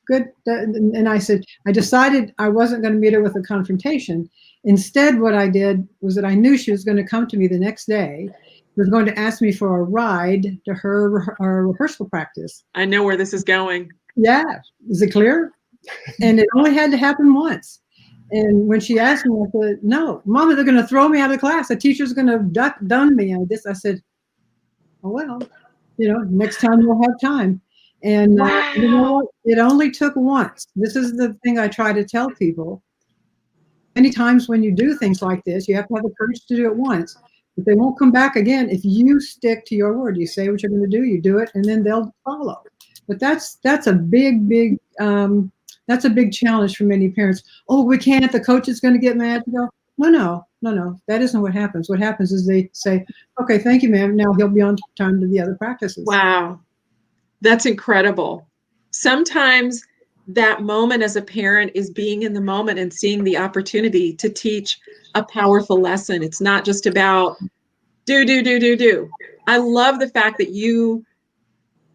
good. And I said, I decided I wasn't going to meet her with a confrontation. Instead, what I did was that I knew she was going to come to me the next day. She was going to ask me for a ride to her rehearsal practice. I know where this is going. Yeah. Is it clear? And it only had to happen once. And when she asked me, I said, no, Mama, they're going to throw me out of class. The teacher's going to dun me. And I said, oh, well, next time we'll have time. And wow. You know what? It only took once. This is the thing I try to tell people. Many times when you do things like this, you have to have the courage to do it once. But they won't come back again if you stick to your word. You say what you're going to do, you do it, and then they'll follow. But that's a big that's a big challenge for many parents. Oh, we can't. The coach is going to get mad. No. That isn't what happens. What happens is they say, okay, thank you, ma'am. Now he'll be on time to the other practices. Wow. That's incredible. Sometimes that moment as a parent is being in the moment and seeing the opportunity to teach a powerful lesson. It's not just about do. I love the fact that you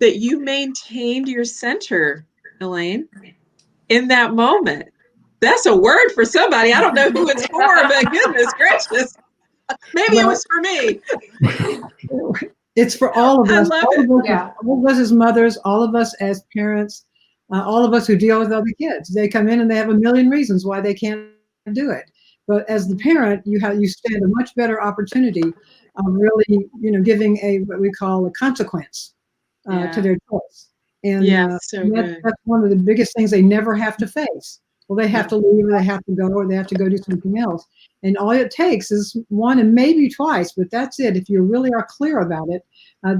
that you maintained your center, Elane, in that moment. That's a word for somebody. I don't know who it's for, but goodness gracious. Maybe it was for me. It's for all of I us. love All it. of us, Yeah. all of us as mothers, all of us as parents, all of us who deal with other kids. They come in and they have a million reasons why they can't do it. But as the parent, you stand a much better opportunity of really, giving what we call a consequence to their choice. And So good. that's one of the biggest things they never have to face. Well, they have to leave, or they have to go, or they have to go do something else. And all it takes is one and maybe twice, but that's it. If you really are clear about it,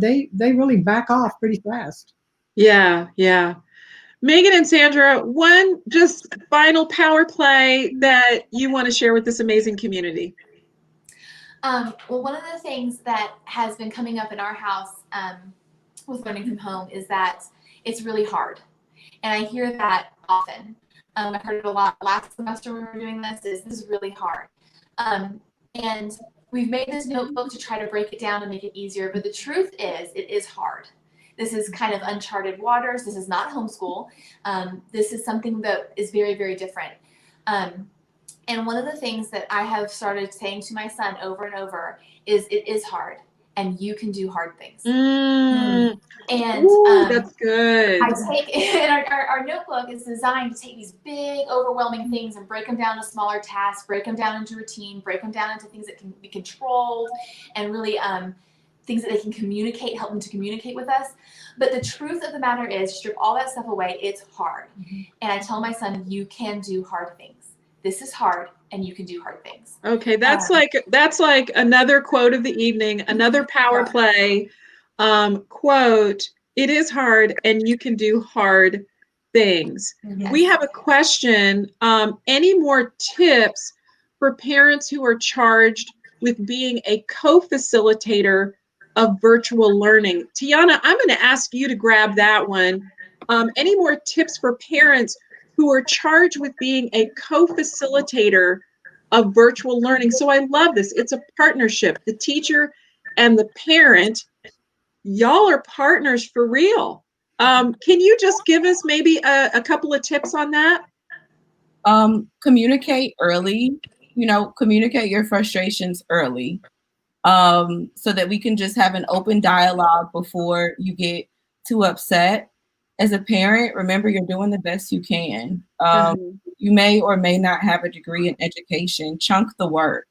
they really back off pretty fast. Yeah. Megan and Sandra, one just final power play that you want to share with this amazing community. Well, one of the things that has been coming up in our house with learning from home is that it's really hard. And I hear that often. I heard it a lot last semester when we were doing this. This is really hard. And we've made this notebook to try to break it down and make it easier. But the truth is, it is hard. This is kind of uncharted waters. This is not homeschool. This is something that is very, very different. And one of the things that I have started saying to my son over and over is, it is hard, and you can do hard things. And that's good. I take, and our notebook is designed to take these big, overwhelming things and break them down to smaller tasks, break them down into routine, break them down into things that can be controlled, and really things that they can communicate, help them to communicate with us. But the truth of the matter is, strip all that stuff away, it's hard. And I tell my son, you can do hard things. This is hard, and you can do hard things. Okay, that's like another quote of the evening, another power play quote. It is hard, and you can do hard things. Yes. We have a question. Any more tips for parents who are charged with being a co-facilitator of virtual learning? Tiana, I'm going to ask you to grab that one. Any more tips for parents who are charged with being a co-facilitator of virtual learning? So I love this. It's a partnership. The teacher and the parent, y'all are partners for real. Can you just give us maybe a couple of tips on that? Communicate early, communicate your frustrations early, so that we can just have an open dialogue before you get too upset. As a parent, remember, you're doing the best you can. You may or may not have a degree in education. Chunk the work.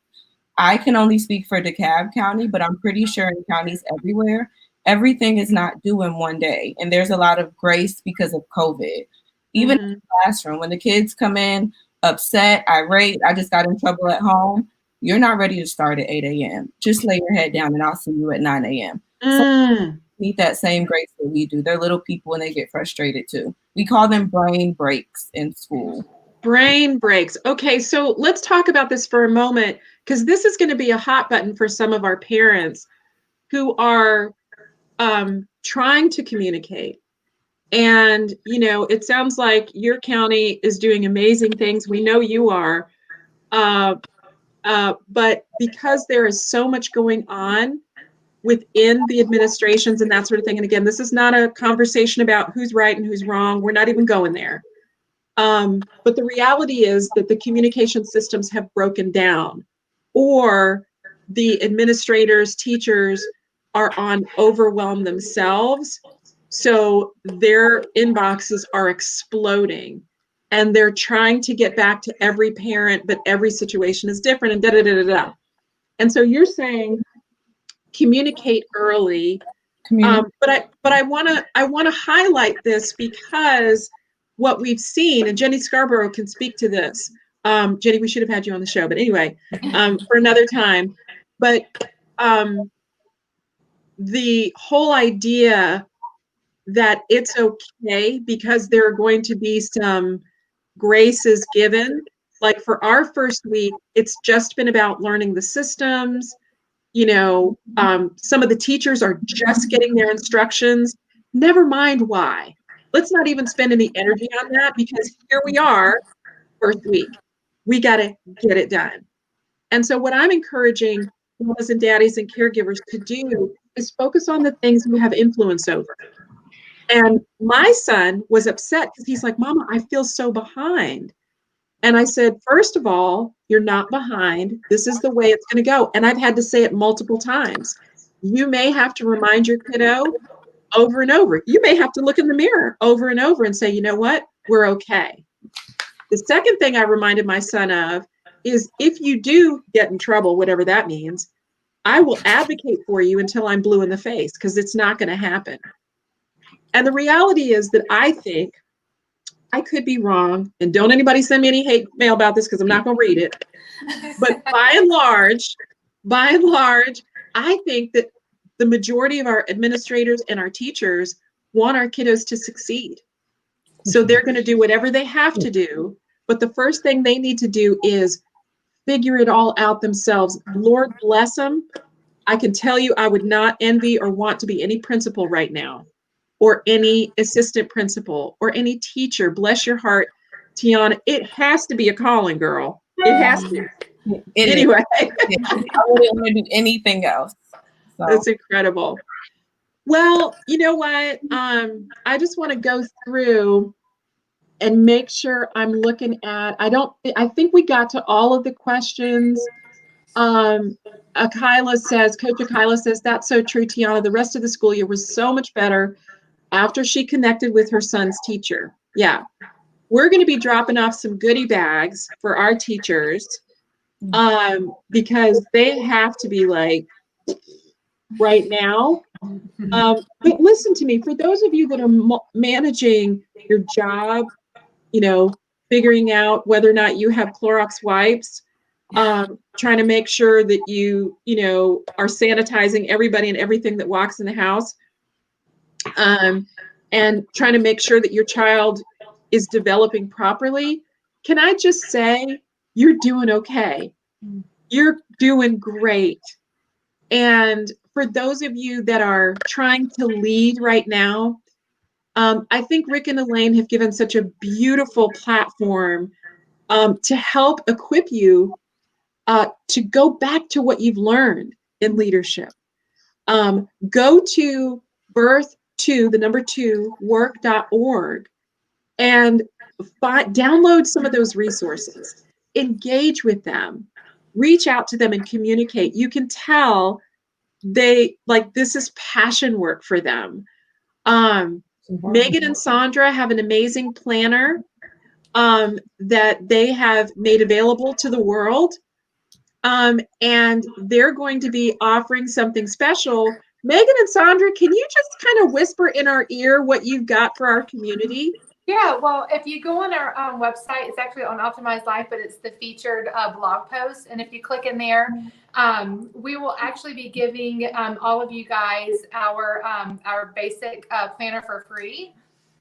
I can only speak for DeKalb County, but I'm pretty sure in counties everywhere, everything is not due in one day. And there's a lot of grace because of COVID. Even in the classroom, when the kids come in upset, irate, I just got in trouble at home, you're not ready to start at 8 a.m. Just lay your head down and I'll see you at 9 a.m. So need that same grace that we do. They're little people and they get frustrated too. We call them brain breaks in school. Brain breaks. Okay, so let's talk about this for a moment, because this is going to be a hot button for some of our parents who are trying to communicate. And, it sounds like your county is doing amazing things. We know you are. But because there is so much going on within the administrations and that sort of thing, and again, this is not a conversation about who's right and who's wrong. We're not even going there. But the reality is that the communication systems have broken down, or the administrators, teachers are on overwhelm themselves. So their inboxes are exploding and they're trying to get back to every parent, but every situation is different, and da-da-da-da-da. And so you're saying communicate early. But I want to highlight this because what we've seen, and Jenny Scarborough can speak to this. Jenny, we should have had you on the show, but anyway, for another time. But the whole idea that it's okay because there are going to be some graces given. Like for our first week, it's just been about learning the systems. Some of the teachers are just getting their instructions. Never mind why. Let's not even spend any energy on that, because here we are, first week. We got to get it done. And so what I'm encouraging mamas and daddies and caregivers to do is focus on the things you have influence over. And my son was upset because he's like, Mama, I feel so behind. And I said, first of all, you're not behind. This is the way it's going to go. And I've had to say it multiple times. You may have to remind your kiddo over and over. You may have to look in the mirror over and over and say, you know what? We're okay. The second thing I reminded my son of is if you do get in trouble, whatever that means, I will advocate for you until I'm blue in the face, because it's not going to happen. And the reality is that I think, I could be wrong, and don't anybody send me any hate mail about this because I'm not going to read it. But by and large, I think that the majority of our administrators and our teachers want our kiddos to succeed. So they're going to do whatever they have to do. But the first thing they need to do is figure it all out themselves. Lord bless them. I can tell you, I would not envy or want to be any principal right now, or any assistant principal, or any teacher. Bless your heart, Tiana. It has to be a calling, girl. It has to. Anyway. I wouldn't want to do anything else. So. That's incredible. Well, you know what? I just want to go through and make sure I'm looking at, I think we got to all of the questions. Coach Akila says, that's so true, Tiana. The rest of the school year was so much better after she connected with her son's teacher. Yeah. We're going to be dropping off some goodie bags for our teachers, because they have to be like right now. But listen to me, for those of you that are managing your job, figuring out whether or not you have Clorox wipes, trying to make sure that you are sanitizing everybody and everything that walks in the house, and trying to make sure that your child is developing properly. Can I just say, you're doing okay. You're doing great. And for those of you that are trying to lead right now, I think Rick and Elane have given such a beautiful platform to help equip you to go back to what you've learned in leadership. Go to birth2work.org and download some of those resources. Engage with them. Reach out to them and communicate. You can tell this is passion work for them. Megan and Sandra have an amazing planner that they have made available to the world. And they're going to be offering something special. Megan and Sandra, can you just kind of whisper in our ear what you've got for our community? Yeah, well, if you go on our website, it's actually on Optimized Life, but it's the featured blog post. And if you click in there, we will actually be giving all of you guys our basic planner for free.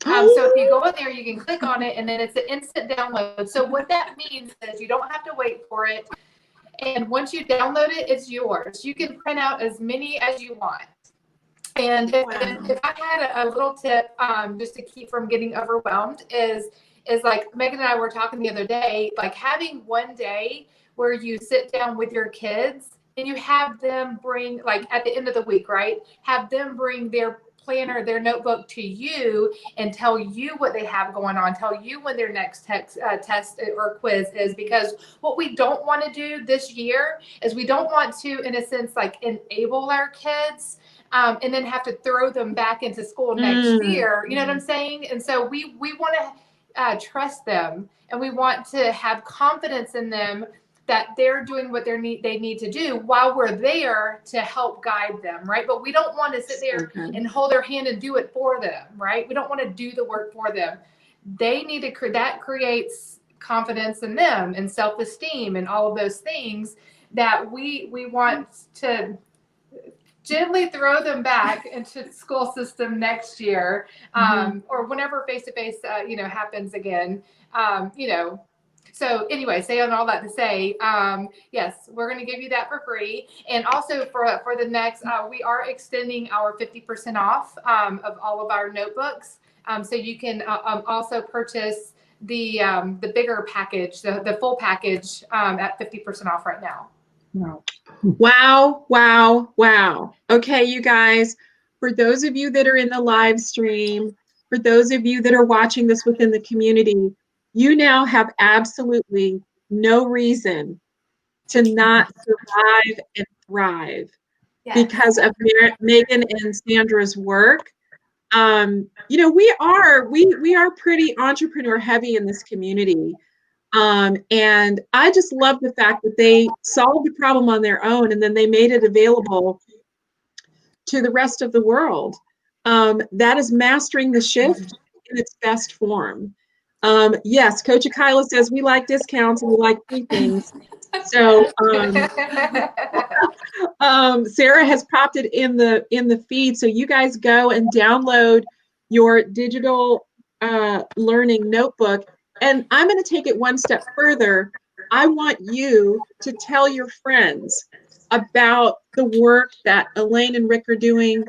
So if you go in there, you can click on it, and then it's an instant download. So what that means is you don't have to wait for it. And once you download it, it's yours. You can print out as many as you want. And if I had a little tip, just to keep from getting overwhelmed, is like Megan and I were talking the other day, like having one day where you sit down with your kids and you have them bring, like at the end of the week, right? Have them bring their planner, their notebook to you and tell you what they have going on, tell you when their next test or quiz is, because what we don't want to do this year is we don't want to, in a sense, like enable our kids and then have to throw them back into school next year. You know what I'm saying? And so we want to trust them, and we want to have confidence in them that they're doing what they need to do while we're there to help guide them, right? But we don't want to sit there and hold their hand and do it for them, right? We don't want to do the work for them. They need to, that creates confidence in them and self-esteem and all of those things that we want to gently throw them back into the school system next year, or whenever face-to-face, happens again, So anyway, saying all that to say, yes, we're going to give you that for free. And also for the next, we are extending our 50% off of all of our notebooks. So you can also purchase the bigger package, the full package at 50% off right now. Wow, wow, wow. Okay, you guys, for those of you that are in the live stream, for those of you that are watching this within the community, you now have absolutely no reason to not survive and thrive because of Megan and Sandra's work. You know, we are pretty entrepreneur heavy in this community. And I just love the fact that they solved the problem on their own and then they made it available to the rest of the world. That is mastering the shift in its best form. Yes, Coach Akila says we like discounts and we like free things. So Sarah has popped it in the feed. So you guys go and download your digital learning notebook. And I'm going to take it one step further. I want you to tell your friends about the work that Elane and Rick are doing,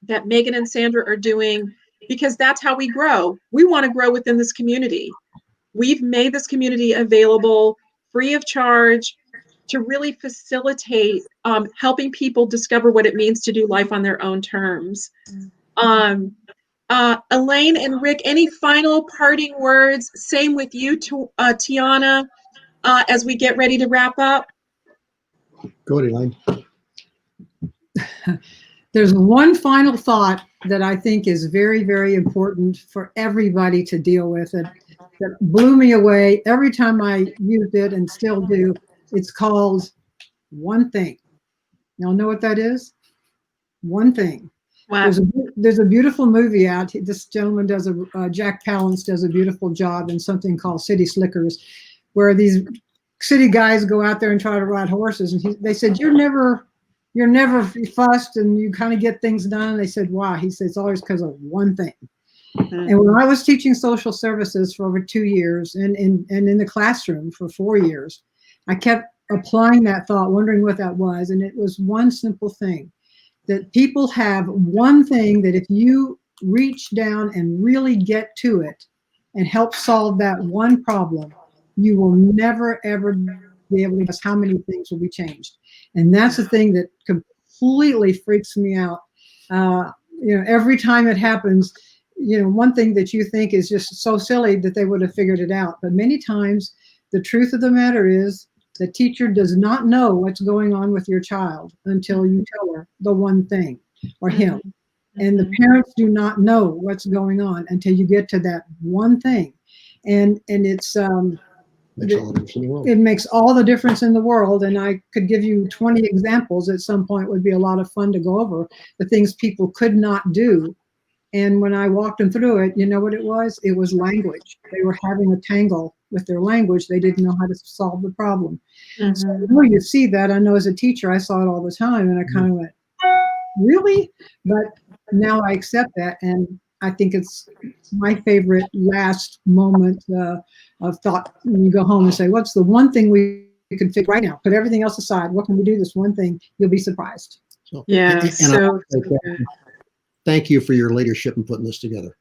that Megan and Sandra are doing, because that's how we grow. We want to grow within this community. We've made this community available free of charge to really facilitate helping people discover what it means to do life on their own terms. Elane and Rick, any final parting words? Same with you, Tiana, as we get ready to wrap up. Go ahead, Elane. There's one final thought that I think is very, very important for everybody to deal with. It that blew me away every time I used it and still do. It's called one thing. Y'all know what that is? One thing. Wow. There's a beautiful movie out. This gentleman does Jack Palance does a beautiful job in something called City Slickers, where these city guys go out there and try to ride horses. And they said, you're never fussed and you kind of get things done. And they said, why? He said, it's always because of one thing. Mm-hmm. And when I was teaching social services for over 2 years and in the classroom for 4 years, I kept applying that thought, wondering what that was. And it was one simple thing, that people have one thing that if you reach down and really get to it and help solve that one problem, you will never, ever be able to guess how many things will be changed. And that's the thing that completely freaks me out. Every time it happens, one thing that you think is just so silly that they would have figured it out. But many times the truth of the matter is the teacher does not know what's going on with your child until you tell her the one thing, or him. And the parents do not know what's going on until you get to that one thing. And it's it makes all the difference in the world. And I could give you 20 examples at some point. Would be a lot of fun to go over the things people could not do. And when I walked them through it, you know what it was? It was language. They were having a tangle with their language. They didn't know how to solve the problem. Mm-hmm. So when you see that, I know as a teacher, I saw it all the time, and I kind of went, really? But now I accept that, and I think it's my favorite last moment of thought when you go home and say, what's the one thing we can fix right now? Put everything else aside. What can we do? This one thing. You'll be surprised. So, yeah. Thank you for your leadership in putting this together.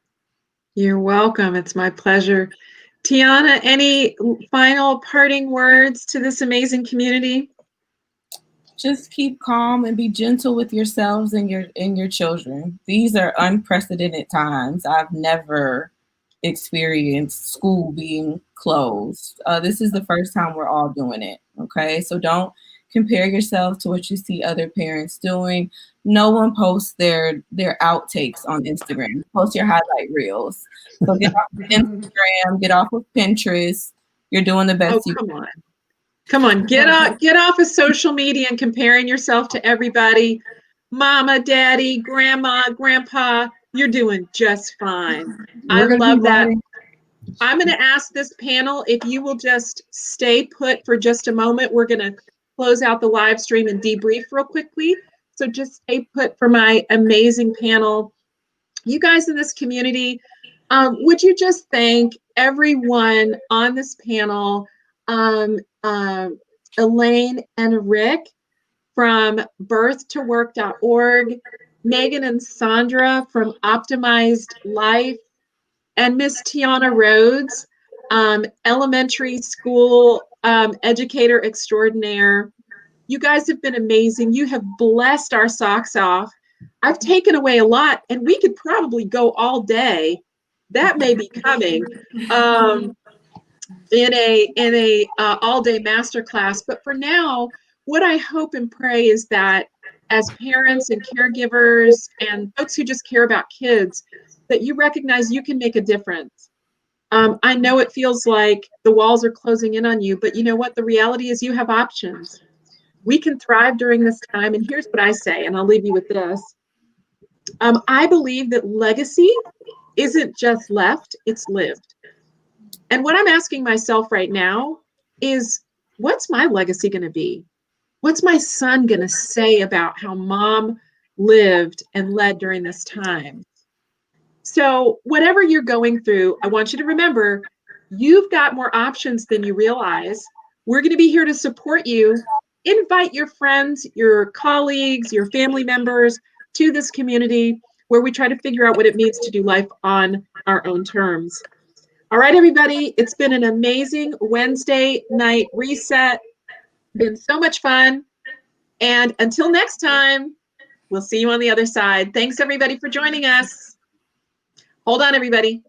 You're welcome. It's my pleasure. Tiana, any final parting words to this amazing community? Just keep calm and be gentle with yourselves and your children. These are unprecedented times. I've never experienced school being closed. This is the first time we're all doing it. Okay, so don't compare yourself to what you see other parents doing. No one posts their outtakes on Instagram. Post your highlight reels. So get off of Instagram, get off of Pinterest. You're doing the best you can. Come on, get off of social media and comparing yourself to everybody. Mama, daddy, grandma, grandpa, you're doing just fine. I love that. I'm going to ask this panel if you will just stay put for just a moment. We're going to close out the live stream and debrief real quickly. So just stay put for my amazing panel. You guys in this community, would you just thank everyone on this panel, Elane and Rick from birthtowork.org, Megan and Sandra from Optimized Life, and Miss Tiana Rhodes, elementary school educator extraordinaire. You guys have been amazing. You have blessed our socks off I've taken away a lot, and we could probably go all day. That may be coming in a all day masterclass. But for now, what I hope and pray is that as parents and caregivers and folks who just care about kids, that you recognize you can make a difference. I know it feels like the walls are closing in on you, but you know what? The reality is you have options. We can thrive during this time. And here's what I say, and I'll leave you with this. I believe that legacy isn't just left, it's lived. And what I'm asking myself right now is, what's my legacy going to be? What's my son going to say about how mom lived and led during this time? So whatever you're going through, I want you to remember, you've got more options than you realize. We're going to be here to support you. Invite your friends, your colleagues, your family members to this community where we try to figure out what it means to do life on our own terms. All right, everybody, it's been an amazing Wednesday night reset. Been so much fun. And until next time, we'll see you on the other side. Thanks, everybody, for joining us. Hold on, everybody.